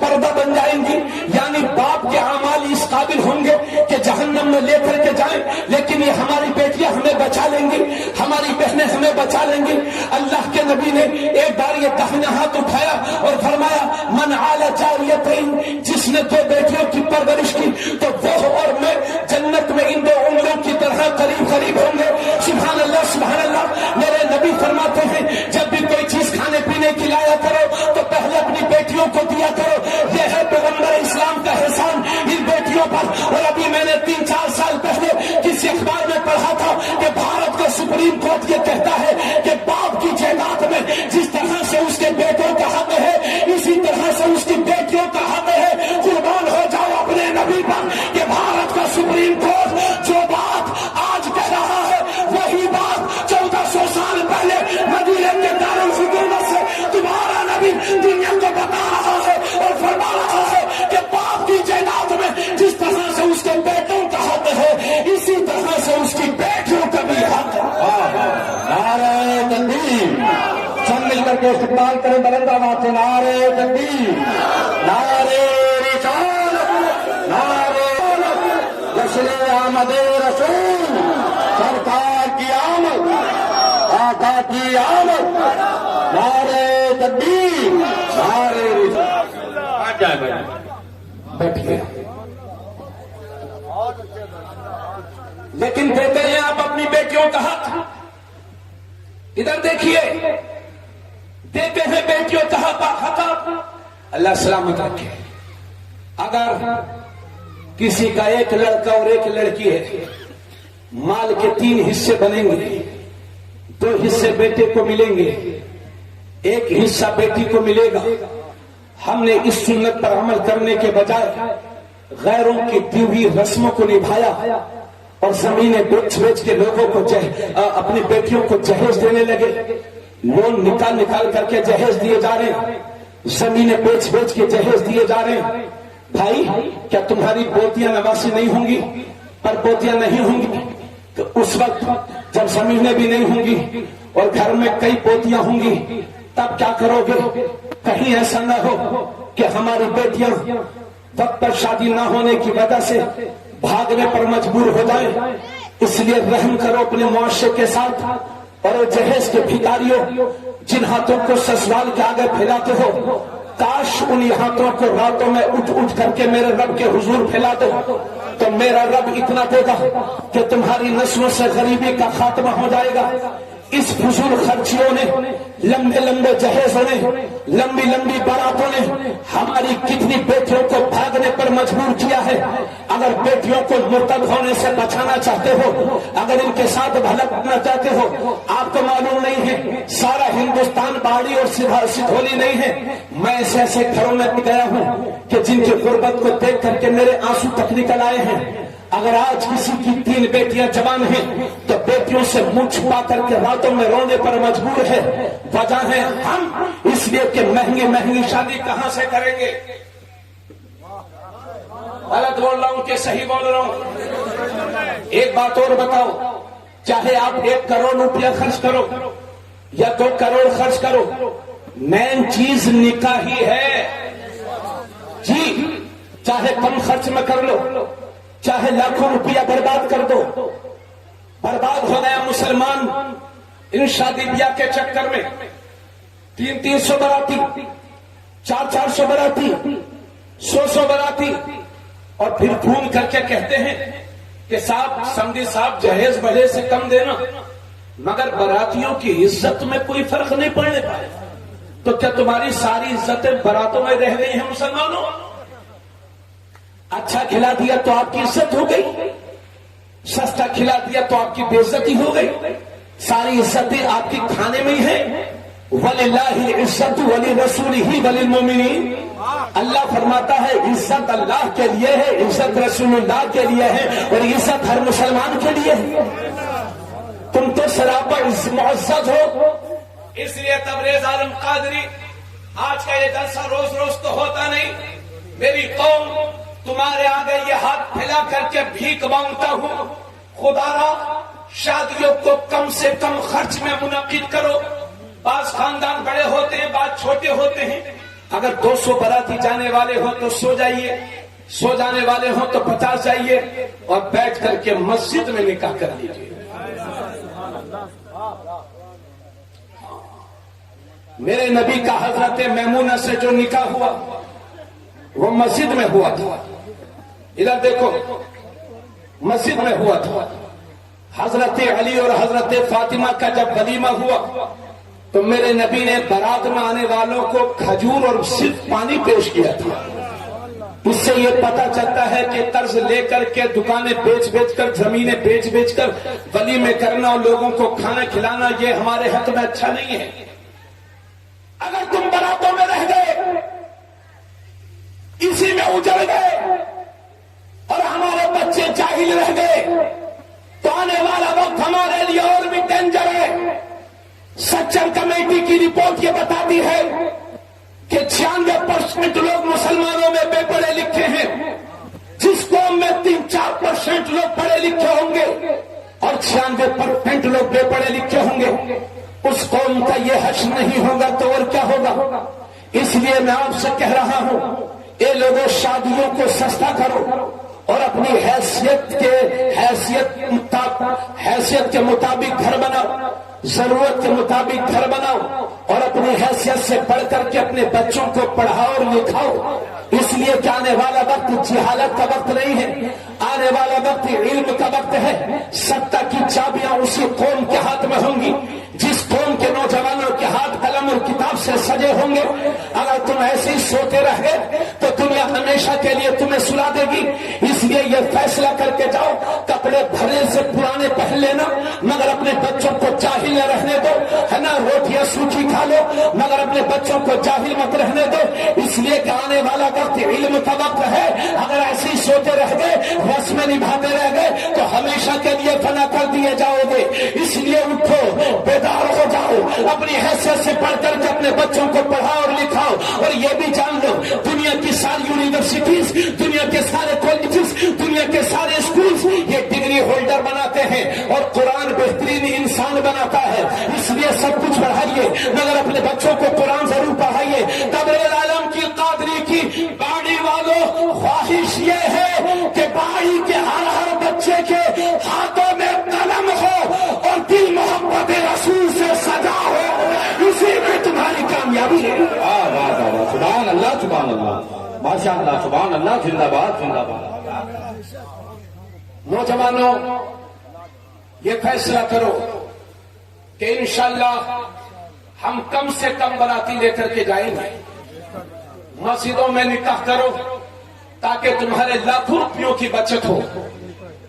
پردہ بن جائیں گی، یعنی باپ کے اعمال اس قابل ہوں گے کہ جہنم میں لے کر کے جائیں، لیکن یہ ہماری بیٹیاں ہمیں بچا لیں گی، ہماری بہنیں ہمیں بچا لیں گی۔ اللہ کے نبی نے ایک بار یہ داہنا ہاتھ اٹھایا اور فرمایا من عال جاریتین، جس نے دو بیٹیوں کی پرورش کی تو وہ اور میں جنت میں ان دو انگلیوں کی طرح قریب قریب ہوں گے۔ سبحان اللہ سبحان اللہ۔ میرے نبی فرماتے ہیں جب بھی کوئی چیز کھانے پینے کی لایا کرو تو پہلے اپنی بیٹیوں کو دیا کرو، یہ ہے پیغمبر اسلام کا احسان ان بیٹیوں پر۔ اور ابھی میں نے 3-4 سال پہلے کسی اخبار میں پڑھا تھا کہ بھارت کا سپریم کورٹ یہ کہتا ہے کہ باپ کی جائیداد میں جس طرح سے اس کے بیٹوں کا حق ہے اسی طرح سے اس کی بیٹیوں کا حق ہے۔ قربان ہو جاؤ اپنے نبی پر کہ بھارت کا سپریم کورٹ جو بات آج کہہ رہا ہے وہی بات 1400 سال پہلے مدینے کے دارالحکومت سے تمہارا نبی دنیا کو بتا رہا ہے اور فرما رہا ہے کہ باپ کی جائیداد میں جس طرح سے اس کے بیٹوں کا حق ہے اسی طرح سے اس کی بیٹیوں کا بھی حق ہے۔ نعرہ تکبیر، سب مل کر کے استقبال کریں بلند آواز سے، نعرہ تکبیر، نعرہ رسالت، نعرہ جشن آمد رسول، سرکار کی آمد، آقا کی آمد، نعرہ تکبیر، نعرہ رسالت۔ بیٹھیے، لیکن دیتے ہیں آپ اپنی بیٹیوں کا حق۔ ادھر دیکھیے، دیتے ہیں بیٹیوں کا حق۔ اللہ سلامت رکھے۔ اگر کسی کا ایک لڑکا اور ایک لڑکی ہے، مال کے 3 حصے بنیں گے، 2 حصے بیٹے کو ملیں گے، 1 حصہ بیٹی کو ملے گا۔ ہم نے اس سنت پر عمل کرنے کے بجائے غیروں کی دی ہوئی رسموں کو نبھایا اور زمینیں بیچ بیچ کے لوگوں کو اپنی بیٹیوں کو جہیز دینے لگے۔ لون نکال کر کے جہیز دیے جا رہے ہیں، زمینیں بیچ بیچ کے جہیز دیے جا رہے ہیں۔ بھائی کیا تمہاری پوتیاں نواسی نہیں ہوں گی، پر پوتیاں نہیں ہوں گی تو اس وقت جب زمینیں بھی نہیں ہوں گی اور گھر میں کئی پوتیاں ہوں گی تب کیا کرو گے؟ کہیں ایسا نہ ہو کہ ہماری بیٹیاں وقت پر شادی نہ ہونے کی وجہ سے بھاگنے پر مجبور ہو جائیں۔ اس لیے رحم کرو اپنے معاشرے کے ساتھ، اور جہیز کے بھکاریوں جن ہاتھوں کو سسرال کے آگے پھیلاتے ہو، کاش انہی ہاتھوں کو راتوں میں اٹھ کر کے میرے رب کے حضور پھیلا دو تو میرا رب اتنا دے گا کہ تمہاری نسلوں سے غریبی کا خاتمہ ہو جائے گا۔ اس فضول خرچیوں نے، لمبے لمبے جہیزوں نے، لمبی لمبی باراتوں نے ہماری کتنی بیٹیوں کو بھاگنے پر مجبور کیا ہے۔ اگر بیٹیوں کو مرتد ہونے سے بچانا چاہتے ہو، اگر ان کے ساتھ بھلا کرنا چاہتے ہو، آپ کو معلوم نہیں ہے سارا ہندوستان باڑی اور سدھولی نہیں ہے۔ میں ایسے ایسے گھروں میں گیا ہوں کہ جن کی غربت کو دیکھ کر کے میرے آنسو تک نکل آئے ہیں۔ اگر آج کسی کی 3 بیٹیاں جوان ہیں تو بیٹیوں سے منہ چھپا کر کے راتوں میں رونے پر مجبور ہے۔ وجہ ہے ہم، اس لیے کہ مہنگی شادی کہاں سے کریں گے؟ غلط بول رہا ہوں کہ صحیح بول رہا ہوں؟ ایک بات اور بتاؤ، چاہے آپ 1 کروڑ روپیہ خرچ کرو یا 2 کروڑ خرچ کرو، مین چیز نکاح ہی ہے۔ جی، چاہے کم خرچ میں کر لو، چاہے لاکھوں روپیہ برباد کر دو۔ برباد ہو گیا مسلمان ان شادی بیاہ کے چکر میں۔ 300 براتی، 400 براتی، 100 براتی، اور پھر فون کر کے کہتے ہیں کہ صاحب سمدھی صاحب جہیز بھلے سے کم دینا، مگر براتیوں کی عزت میں کوئی فرق نہیں پڑنے پائے۔ تو کیا تمہاری ساری عزتیں براتوں میں رہ گئی ہیں مسلمانوں؟ اچھا کھلا دیا تو آپ کی عزت ہو گئی، سستا کھلا دیا تو آپ کی بے عزتی ہو گئی۔ ساری عزتیں آپ کی کھانے میں ہی ہیں۔ وَلِلَّهِ الْعِزَّةُ وَلِرَسُولِهِ وَلِلْمُؤْمِنِينَ، اللہ فرماتا ہے عزت اللہ کے لیے ہے، عزت رسول اللہ کے لیے ہے، اور عزت ہر مسلمان کے لیے ہے۔ تم تو سراپا معزز ہو۔ اس لیے تبریز عالم قادری، آج کا یہ جلسہ روز تو ہوتا نہیں۔ میری قوم تمہارے آگے یہ ہاتھ پھیلا کر کے بھیک مانگتا ہوں، خدا را شادیوں کو کم سے کم خرچ میں منعقد کرو۔ بعض خاندان بڑے ہوتے ہیں، بعض چھوٹے ہوتے ہیں، اگر 200 باراتی جانے والے ہوں تو سو جائیے، 100 جانے والے ہوں تو 50 جائیے اور بیٹھ کر کے مسجد میں نکاح کر لیجیے۔ میرے نبی کا حضرت میمونہ سے جو نکاح ہوا وہ مسجد میں ہوا تھا۔ ادھر دیکھو، مسجد میں ہوا تھا۔ حضرت علی اور حضرت فاطمہ کا جب ولیمہ ہوا تو میرے نبی نے بارات میں آنے والوں کو کھجور اور صرف پانی پیش کیا تھا۔ اس سے یہ پتہ چلتا ہے کہ قرض لے کر کے دکانیں بیچ بیچ کر، زمینیں بیچ بیچ کر ولیمے کرنا اور لوگوں کو کھانا کھلانا یہ ہمارے حق میں اچھا نہیں ہے۔ اگر تم براتوں میں رہ گئے، اسی میں اجڑ گئے اور ہمارے بچے جاہل رہ گئے تو آنے والا وقت ہمارے لیے اور بھی ڈینجر ہے۔ سچر کمیٹی کی رپورٹ یہ بتاتی ہے کہ 96% لوگ مسلمانوں میں بے پڑھے لکھے ہیں۔ جس قوم میں 3-4% لوگ پڑھے لکھے ہوں گے اور 96% لوگ بے پڑھے لکھے ہوں گے، اس قوم کا یہ حشر نہیں ہوگا تو اور کیا ہوگا؟ اس لیے میں آپ سے کہہ رہا ہوں، اے لوگوں، شادیوں کو سستا کرو اور اپنی حیثیت کے مطابق گھر بناؤ، ضرورت کے مطابق گھر بناؤ اور اپنی حیثیت سے بڑھ کر کے اپنے بچوں کو پڑھاؤ اور لکھاؤ۔ اس لیے کہ آنے والا وقت جہالت کا وقت نہیں ہے، آنے والا وقت علم کا وقت ہے۔ سطح کی چابیاں اسی قوم کے ہاتھ میں ہوں گی جس قوم کے نوجوانوں کے ہاتھ قلم اور کتاب سے سجے ہوں گے۔ اگر تم ایسے ہی سوتے رہ گئے تو دنیا ہمیشہ کے لیے تمہیں سلا دے گی۔ اس لیے یہ فیصلہ کر کے جاؤ، کپڑے بھرے سے پرانے پہن لینا مگر اپنے بچوں کو جاہل نہ رہنے دو، ہے نا، روٹیاں سوکھی کھا لو مگر اپنے بچوں کو جاہل مت رہنے دو، اس لیے کہ آنے والا وقت علم کا وقت ہے۔ اگر ایسے ہی سوتے رہ گئے، رسمیں نبھاتے رہ گئے تو ہمیشہ کے لیے فنا کر دیے جاؤ گے۔ اس لیے اٹھو، بیدار ہو جاؤ، اپنی حیثیت سے پڑھ کر کے اپنے بچوں کو پڑھاؤ اور لکھاؤ۔ اور یہ بھی جان لو، دنیا کی ساری یونیورسٹیز، دنیا کے سارے کالجز، دنیا کے سارے اسکولز یہ ڈگری ہولڈر بناتے ہیں اور قرآن بہترین انسان بناتا ہے۔ اس لیے سب کچھ پڑھائیے مگر اپنے بچوں کو قرآن ضرور پڑھائیے۔ قبر عالم کی قادری کی باڑی والوں، خواہش یہ ہے کہ باڑی کے ہر بچے کے ہاتھوں میں قلم ہو اور دل محبت رسول سے سجا ہو، اسی میں تمہاری کامیابی ہے۔ سبحان اللہ، سبحان اللہ، ماشاء اللہ، سبحان اللہ، زندہ باد، زندہ باد۔ نوجوانوں، یہ فیصلہ کرو کہ انشاءاللہ ہم کم سے کم باراتی لے کر کے جائیں گے۔ مسجدوں میں نکاح کرو تاکہ تمہارے لاکھوں روپیوں کی بچت ہو،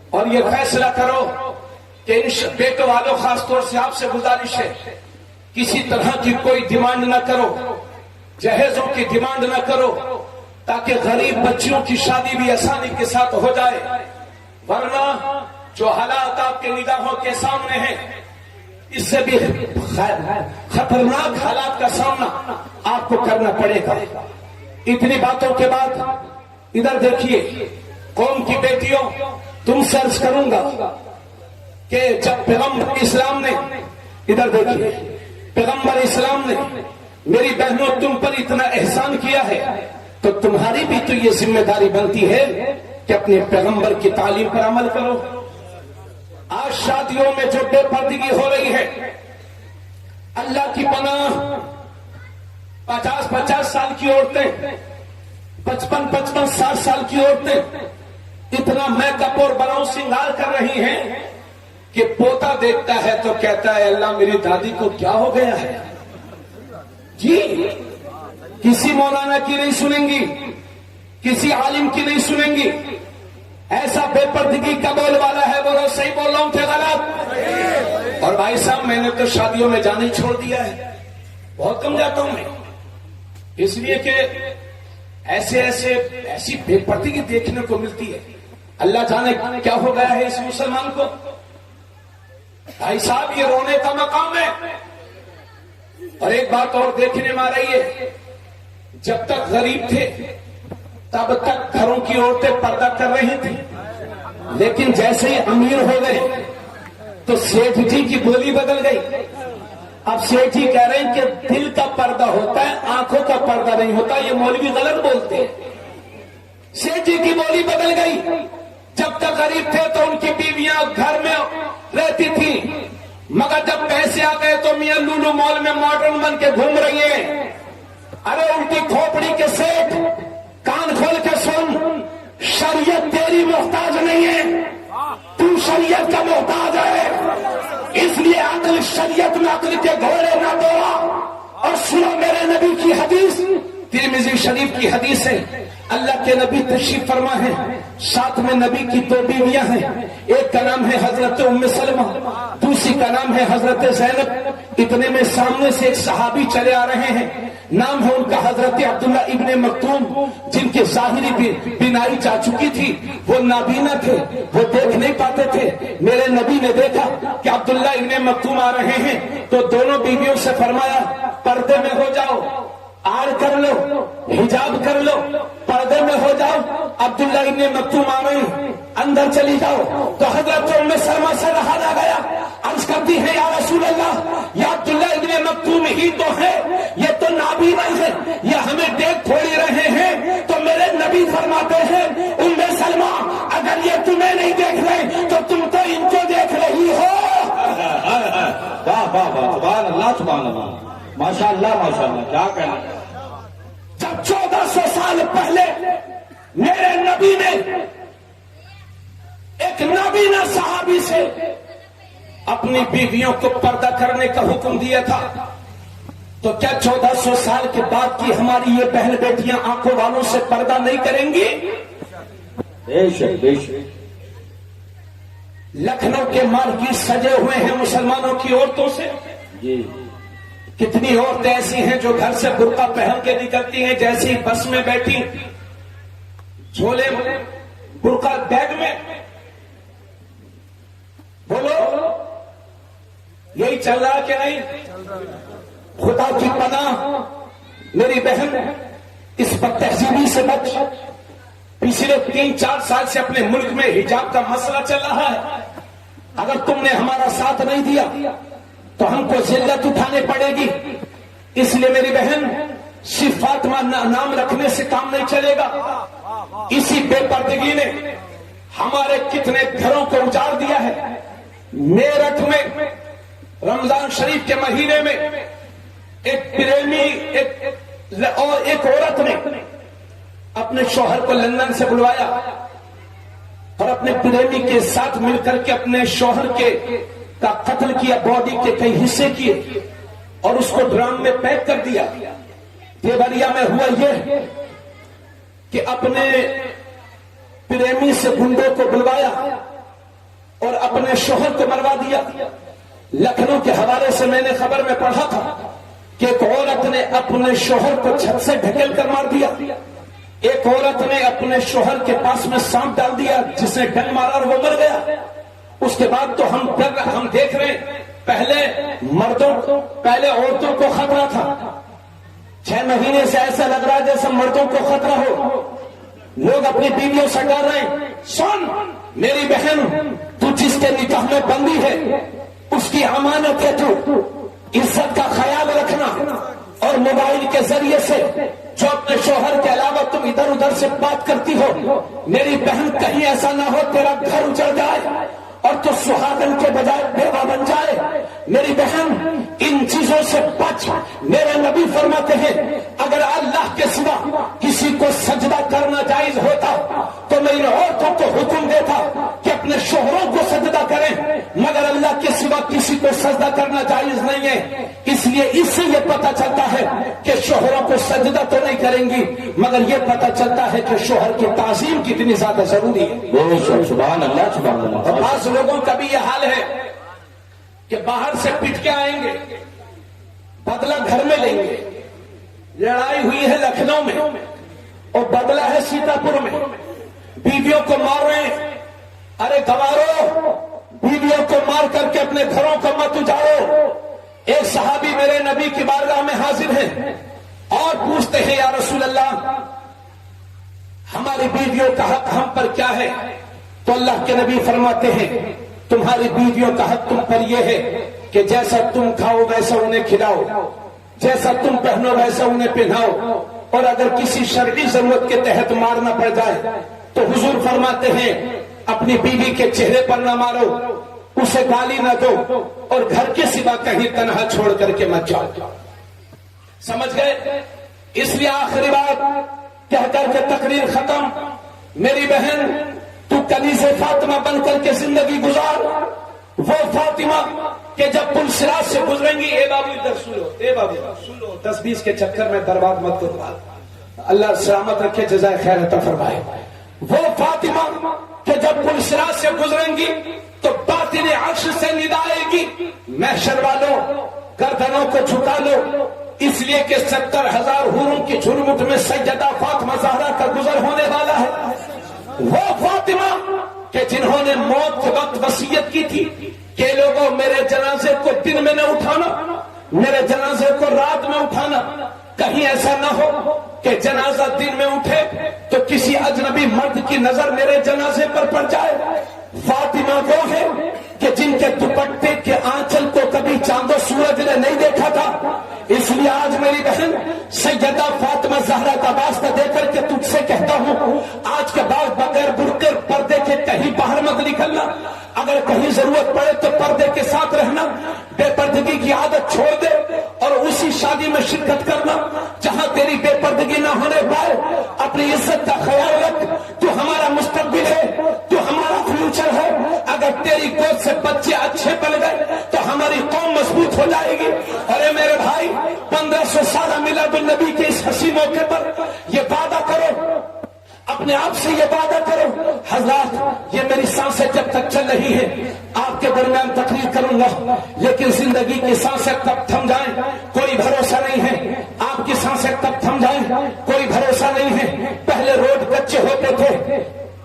اور یہ فیصلہ کرو کہ بیٹوں والوں، خاص طور سے آپ سے گزارش ہے، کسی طرح کی کوئی ڈیمانڈ نہ کرو، جہیزوں کی ڈیمانڈ نہ کرو تاکہ غریب بچیوں کی شادی بھی آسانی کے ساتھ ہو جائے، ورنہ جو حالات آپ کے نگاہوں کے سامنے ہیں اس سے بھی خطرناک حالات کا سامنا آپ کو کرنا پڑے گا۔ اتنی باتوں کے بعد ادھر دیکھیے، قوم کی بیٹیوں، تم سے عرض کروں گا کہ جب پیغمبر اسلام نے، ادھر دیکھیے، پیغمبر اسلام نے میری بہنوں تم پر اتنا احسان کیا ہے تو تمہاری بھی تو یہ ذمہ داری بنتی ہے کہ اپنے پیغمبر کی تعلیم پر عمل کرو۔ آج شادیوں میں جو بے پردگی ہو رہی ہے، اللہ کی پناہ 50-50 سال کی عورتیں، 55-60 سال کی عورتیں اتنا میک اپ اور بناؤ سنگار کر رہی ہیں کہ پوتا دیکھتا ہے تو کہتا ہے اللہ میری دادی کو کیا ہو گیا ہے۔ جی، کسی مولانا کی نہیں سنیں گی، کسی عالم کی نہیں سنیں گی۔ ایسا بے پردگی کا بول والا ہے، بولو صحیح بول رہا ہوں کہ غلط؟ اور بھائی صاحب، میں نے تو شادیوں میں جانا ہی چھوڑ دیا ہے، بہت کم جاتا ہوں میں، اس لیے کہ ایسی بے پردگی دیکھنے کو ملتی ہے۔ اللہ جانے کیا ہو گیا ہے اس مسلمان کو۔ بھائی صاحب، یہ رونے کا مقام ہے۔ اور ایک بات اور دیکھنے میں آ رہی ہے، جب تک غریب تھے تب تک گھروں کی عورتیں پردہ کر رہی تھی، لیکن جیسے ہی امیر ہو گئے تو سیٹھ جی کی بولی بدل گئی۔ اب سیٹھ جی کہہ رہے ہیں کہ دل کا پردہ ہوتا ہے، آنکھوں کا پردہ نہیں ہوتا. یہ مولوی غلط بولتے ہیں. سیٹھ جی کی بولی بدل گئی. جب تک غریب تھے تو ان کی بیویاں گھر میں رہتی تھی، مگر جب پیسے آ گئے تو میاں لولو مال میں ماڈرن بن کے گھوم رہی ہیں. ارے الٹی کھوپڑی کے سیٹھ، کان کھول کے سن، شریعت تیری محتاج نہیں ہے، تو شریعت کا محتاج ہے. اس لیے عقل شریعت میں عقل کے گھوڑے نہ دوڑا. اور سنو میرے نبی کی حدیث، ترمذی شریف کی حدیث ہے. اللہ کے نبی تشریف فرما ہے، ساتھ میں نبی کی دو بیویاں ہیں. ایک کا نام ہے حضرت ام سلمہ، دوسری کا نام ہے حضرت زینب. اتنے میں سامنے سے ایک صحابی چلے آ رہے ہیں، نام ہے ان کا حضرت عبداللہ ابن مکتوم، جن کے ظاہری بینائی جا چکی تھی. وہ نابینا تھے، وہ دیکھ نہیں پاتے تھے. میرے نبی نے دیکھا کہ عبداللہ ابن مکتوم آ رہے ہیں تو دونوں بیویوں سے فرمایا پردے میں ہو جاؤ، آڑ کر لو، حجاب کر لو، پردے میں ہو جاؤ. عبداللہ ابن مکتوم آ رہے ہیں، اندر چلی جاؤ. تو حضرت ام سلمہ سے رہا نہ گیا، عرض کرتی ہے یا رسول اللہ، یا عبداللہ ابن مکتوم ہی تو ہے، یہ تو نابینا ہے، یہ ہمیں دیکھ تھوڑی رہے ہیں. تو میرے نبی فرماتے ہیں ام سلمہ اگر یہ تمہیں نہیں دیکھ رہے تو تم تو ان کو دیکھ رہی ہو. واہ واہ واہ، سبحان اللہ سبحان اللہ، ماشاء اللہ ماشاء اللہ، کیا کہنا. جب 1400 سال پہلے میرے نبی نے ایک نابینا صحابی سے اپنی بیویوں کو پردہ کرنے کا حکم دیا تھا، تو کیا 1400 سال کے بعد کی ہماری یہ بہن بیٹیاں آنکھوں والوں سے پردہ نہیں کریں گی؟ بے شک بے شک. لکھنؤ کے مارکیٹ سجے ہوئے ہیں مسلمانوں کی عورتوں سے. جی کتنی عورتیں ایسی ہیں جو گھر سے برقع پہن کے نکلتی ہیں، جیسی بس میں بیٹھی جھولے برقع بیگ میں. بولو یہی چل رہا کہ نہیں؟ خدا کی پناہ میری بہن اس بد تہذیبی سے بچ. پچھلے 3-4 سال سے اپنے ملک میں حجاب کا مسئلہ چل رہا ہے. اگر تم نے ہمارا ساتھ نہیں دیا تو ہم کو ذلت اٹھانے پڑے گی. اس لیے میری بہن صرف فاطمہ نام رکھنے سے کام نہیں چلے گا. اسی بے پردگی نے ہمارے کتنے گھروں کو اجاڑ دیا ہے. میرٹھ میں رمضان شریف کے مہینے میں ایک پریمی اور ایک عورت نے اپنے شوہر کو لندن سے بلوایا اور اپنے پریمی کے ساتھ مل کر کے اپنے شوہر کا قتل کیا، باڈی کے کئی حصے کیے اور اس کو ڈرام میں پیک کر دیا. دیوریا میں ہوا یہ کہ اپنے پریمی سے گنڈوں کو بلوایا اور اپنے شوہر کو مروا دیا. لکھنؤ کے حوالے سے میں نے خبر میں پڑھا تھا کہ ایک عورت نے اپنے شوہر کو چھت سے ڈھکیل کر مار دیا. ایک عورت نے اپنے شوہر کے پاس میں سانپ ڈال دیا جس نے ڈنگ مارا اور وہ مر گیا. اس کے بعد تو ہم دیکھ رہے ہیں پہلے عورتوں کو خطرہ تھا. 6 مہینے سے ایسا لگ رہا ہے جیسے مردوں کو خطرہ ہو. لوگ اپنی بیویوں سے ڈر رہے ہیں. سن میری بہن، تو جس کے نکاح میں بندی ہے اس کی امانت ہے. تو عزت کا خیال رکھنا اور موبائل کے ذریعے سے جو اپنے شوہر کے علاوہ تم ادھر ادھر سے بات کرتی ہو، میری بہن کہیں ایسا نہ ہو تیرا گھر اجڑ جائے اور تو سہاگن کے بجائے بیوہ بن جائے. میری بہن ان چیزوں سے بچ. میرے نبی فرماتے ہیں اگر اللہ کے سوا کسی کو سجدہ کرنا جائز ہوتا تو میں ان عورتوں کو حکم دیتا کہ اپنے شوہروں کو سجدہ کریں، مگر اللہ کے سوا کسی کو سجدہ کرنا جائز نہیں ہے. اس لیے اس سے یہ پتا چلتا ہے کہ شوہروں کو سجدہ تو نہیں کریں گی، مگر یہ پتا چلتا ہے کہ شوہر کی تعظیم کتنی زیادہ ضروری ہے. سبحان اللہ سبحان اللہ. اور بعض لوگوں کا بھی یہ حال ہے کہ باہر سے پٹ کے آئیں گے، بدلہ گھر میں لیں گے. لڑائی ہوئی ہے لکھنؤ میں اور بدلہ ہے سیتا پور میں. بیویوں کو مار رہے ہیں. ارے گوارو، بیویوں کو مار کر کے اپنے گھروں کو مت اجاڑو. ایک صحابی میرے نبی کی بارگاہ میں حاضر ہیں اور پوچھتے ہیں یا رسول اللہ ہماری بیویوں کا حق ہم پر کیا ہے؟ تو اللہ کے نبی فرماتے ہیں تمہاری بیویوں کا حق تم پر یہ ہے کہ کہ جیسا تم کھاؤ ویسا انہیں کھلاؤ، جیسا تم پہنو ویسا انہیں پہناؤ، اور اگر کسی شرعی ضرورت کے تحت مارنا پڑ جائے تو حضور فرماتے ہیں اپنی بیوی کے چہرے پر نہ مارو، اسے گالی نہ دو، اور گھر کے سوا کہیں تنہا چھوڑ کر کے مت جاؤ۔ سمجھ گئے؟ اس لیے آخری بات کہہ کر کے تقریر ختم۔ میری بہن، تو کنیزِ فاطمہ بن کر کے زندگی گزار، وہ فاطمہ کہ جب پل صراط سے گزریں گی، اے بابو ادھر سنو، اے بابو سنو، 10-20 کے چکر میں برباد مت کرو، اللہ سلامت رکھے، جزائے خیر عطا فرمائے۔ وہ فاطمہ کہ جب پل صراط سے گزریں گی تو باطن عرش سے ندا آئے گی، محشر والوں گردنوں کو جھکا لو، اس لیے کہ 70,000 حوروں کی جھرمٹ میں سیدہ فاطمہ زہرا کا گزر ہونے والا ہے۔ وہ فاطمہ کہ جنہوں نے موت کے وقت وصیت کی تھی کہ لوگوں میرے جنازے کو دن میں نہ اٹھانا، میرے جنازے کو رات میں اٹھانا، کہیں ایسا نہ ہو کہ جنازہ دن میں اٹھے تو کسی اجنبی مرد کی نظر میرے جنازے پر پڑ جائے۔ فاطمہ وہ ہے کہ جن کے دوپٹے کے آنچل کو کبھی چاند و سورج نے نہیں دیکھا تھا، اس لیے آج میری بہن سیدہ فاطمہ زہرا کا واسطہ دے کر کے تجھ سے کہتا ہوں، آج کے بعد بغیر برقع پردے کے کہیں باہر مت نکلنا، اگر کہیں ضرورت پڑے تو پردے کے ساتھ رہنا، بے پردگی کی عادت چھوڑ دے اور اسی شادی میں شرکت کرنا جہاں تیری بے پردگی نہ ہونے پائے۔ اپنی عزت کا خیال رکھ، تو ہمارا مستقبل ہے، تو ہمارا فیوچر ہے، اگر تیری گود سے بچے اچھے پل گئے تو ہماری قوم مضبوط ہو جائے گی۔ ارے میرے بھائی، 1500 سالہ میلاد النبی کے اس حسین موقع پر یہ وعدہ کرو، اپنے آپ سے یہ وعدہ کرو، حضرات یہ میری سانسیں جب تک چل رہی ہے آپ کے درمیان تقریر کروں گا، لیکن زندگی کی سانسیں کب تھم جائیں کوئی بھروسہ نہیں ہے، آپ کی سانسیں کب تھم جائیں کوئی بھروسہ نہیں ہے۔ پہلے روڈ کچے ہوتے تھے،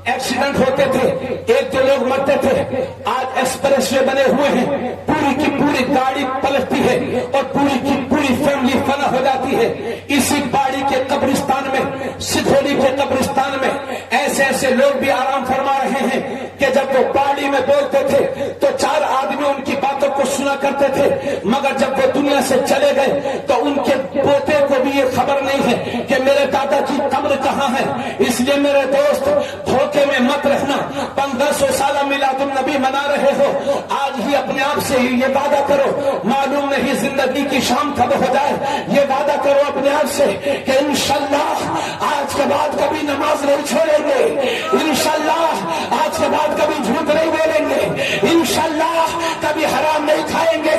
ایکسیڈنٹ ہوتے تھے، ایک دو لوگ مرتے تھے، آج ایکسپریس وے بنے ہوئے ہیں، پوری کی پوری گاڑی پلٹتی ہے اور پوری کی پوری فیملی فنا ہو جاتی ہے۔ اسی باڑی کے قبرستان میں، سدھولی کے قبرستان میں ایسے ایسے لوگ بھی آرام فرما رہے ہیں کہ جب وہ باڑی میں بولتے تھے تو 4 آدمی ان کی باتوں کو سنا کرتے تھے، مگر جب وہ دنیا سے چلے گئے تو ان کے پوتے کو بھی یہ خبر نہیں ہے کہ میرے دادا کی قبر کہاں ہے۔ اس لیے میرے دوست، دھوکے میں مت رہنا، 1500 سالہ میلاد النبی منا رہے ہو، آج ہی اپنے آپ سے یہ وعدہ کرو، معلوم نہیں زندگی کی شام کب ہو جائے، یہ وعدہ کرو اپنے آپ سے کہ انشاءاللہ آج کے بعد کبھی نماز نہیں چھوڑیں گے، انشاءاللہ آج کے بعد کبھی جھوٹ نہیں بولیں گے، انشاءاللہ کبھی حرام نہیں کھائیں گے،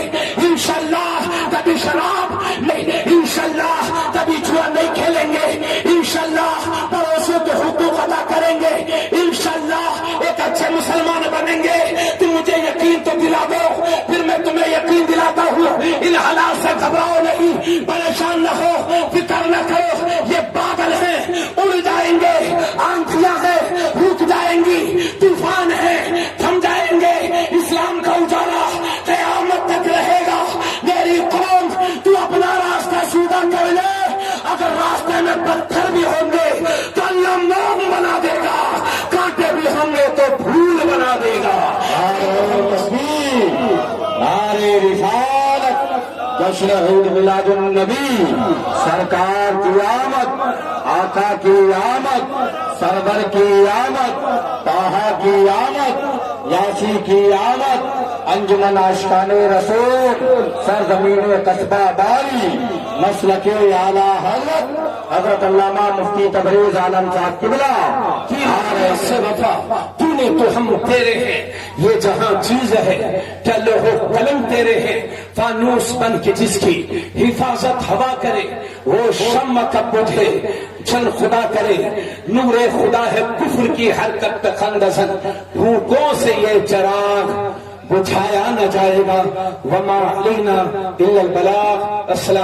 انشاءاللہ کبھی شراب نہیں، انشاءاللہ کبھی جوا نہیں کھیلیں گے، انشاءاللہ پڑوسیوں کے حقوق ادا کریں گے، انشاءاللہ ایک اچھے مسلمان بنیں گے۔ تم مجھے یقین تو دلا دو، پھر میں تمہیں یقین دلاتا ہوں، ان حالات سے گھبراؤ نہیں، پریشان نہ ہو، فکر نہ کرو، یہ بادل ہیں اڑ جائیں گے، آندھیاں ہیں رک جائیں گی، طوفان ہے تھم جائیں گے، اسلام کا اجالا قیامت تک رہے گا۔ میری قوم، تو اپنا راستہ سیدھا کر لے، اگر راستے میں پتھر بھی ہوں گے تو اللہ موم بنا دے گا، کانٹے بھی ہوں گے تو پھول بنا دے گا۔ نعرے رسالت، جشن عید میلاد النبی، سرکار کی آمد، آقا کی آمد، سرور کی آمد، طٰہٰ کی آمد، یاسی کی آمد، انجمن عاشقان رسول، سرزمین قصبہ باری، مسلک اعلیٰ حضرت علامہ مفتی تبریز عالم صاحب قبلہ کی سے وفا، تو نے تو ہم تیرے ہیں، یہ جہاں چیز ہے کیا لوح و قلم تیرے ہیں، فانوس بن کے جس کی حفاظت ہوا کرے، وہ شمع کب بجھے جن خدا کرے، نور خدا ہے کفر کی حرکت پہ خندزن، بھوکوں سے یہ چراغ بجھایا نہ جائے گا، وما علینا الا البلاغ۔ السلام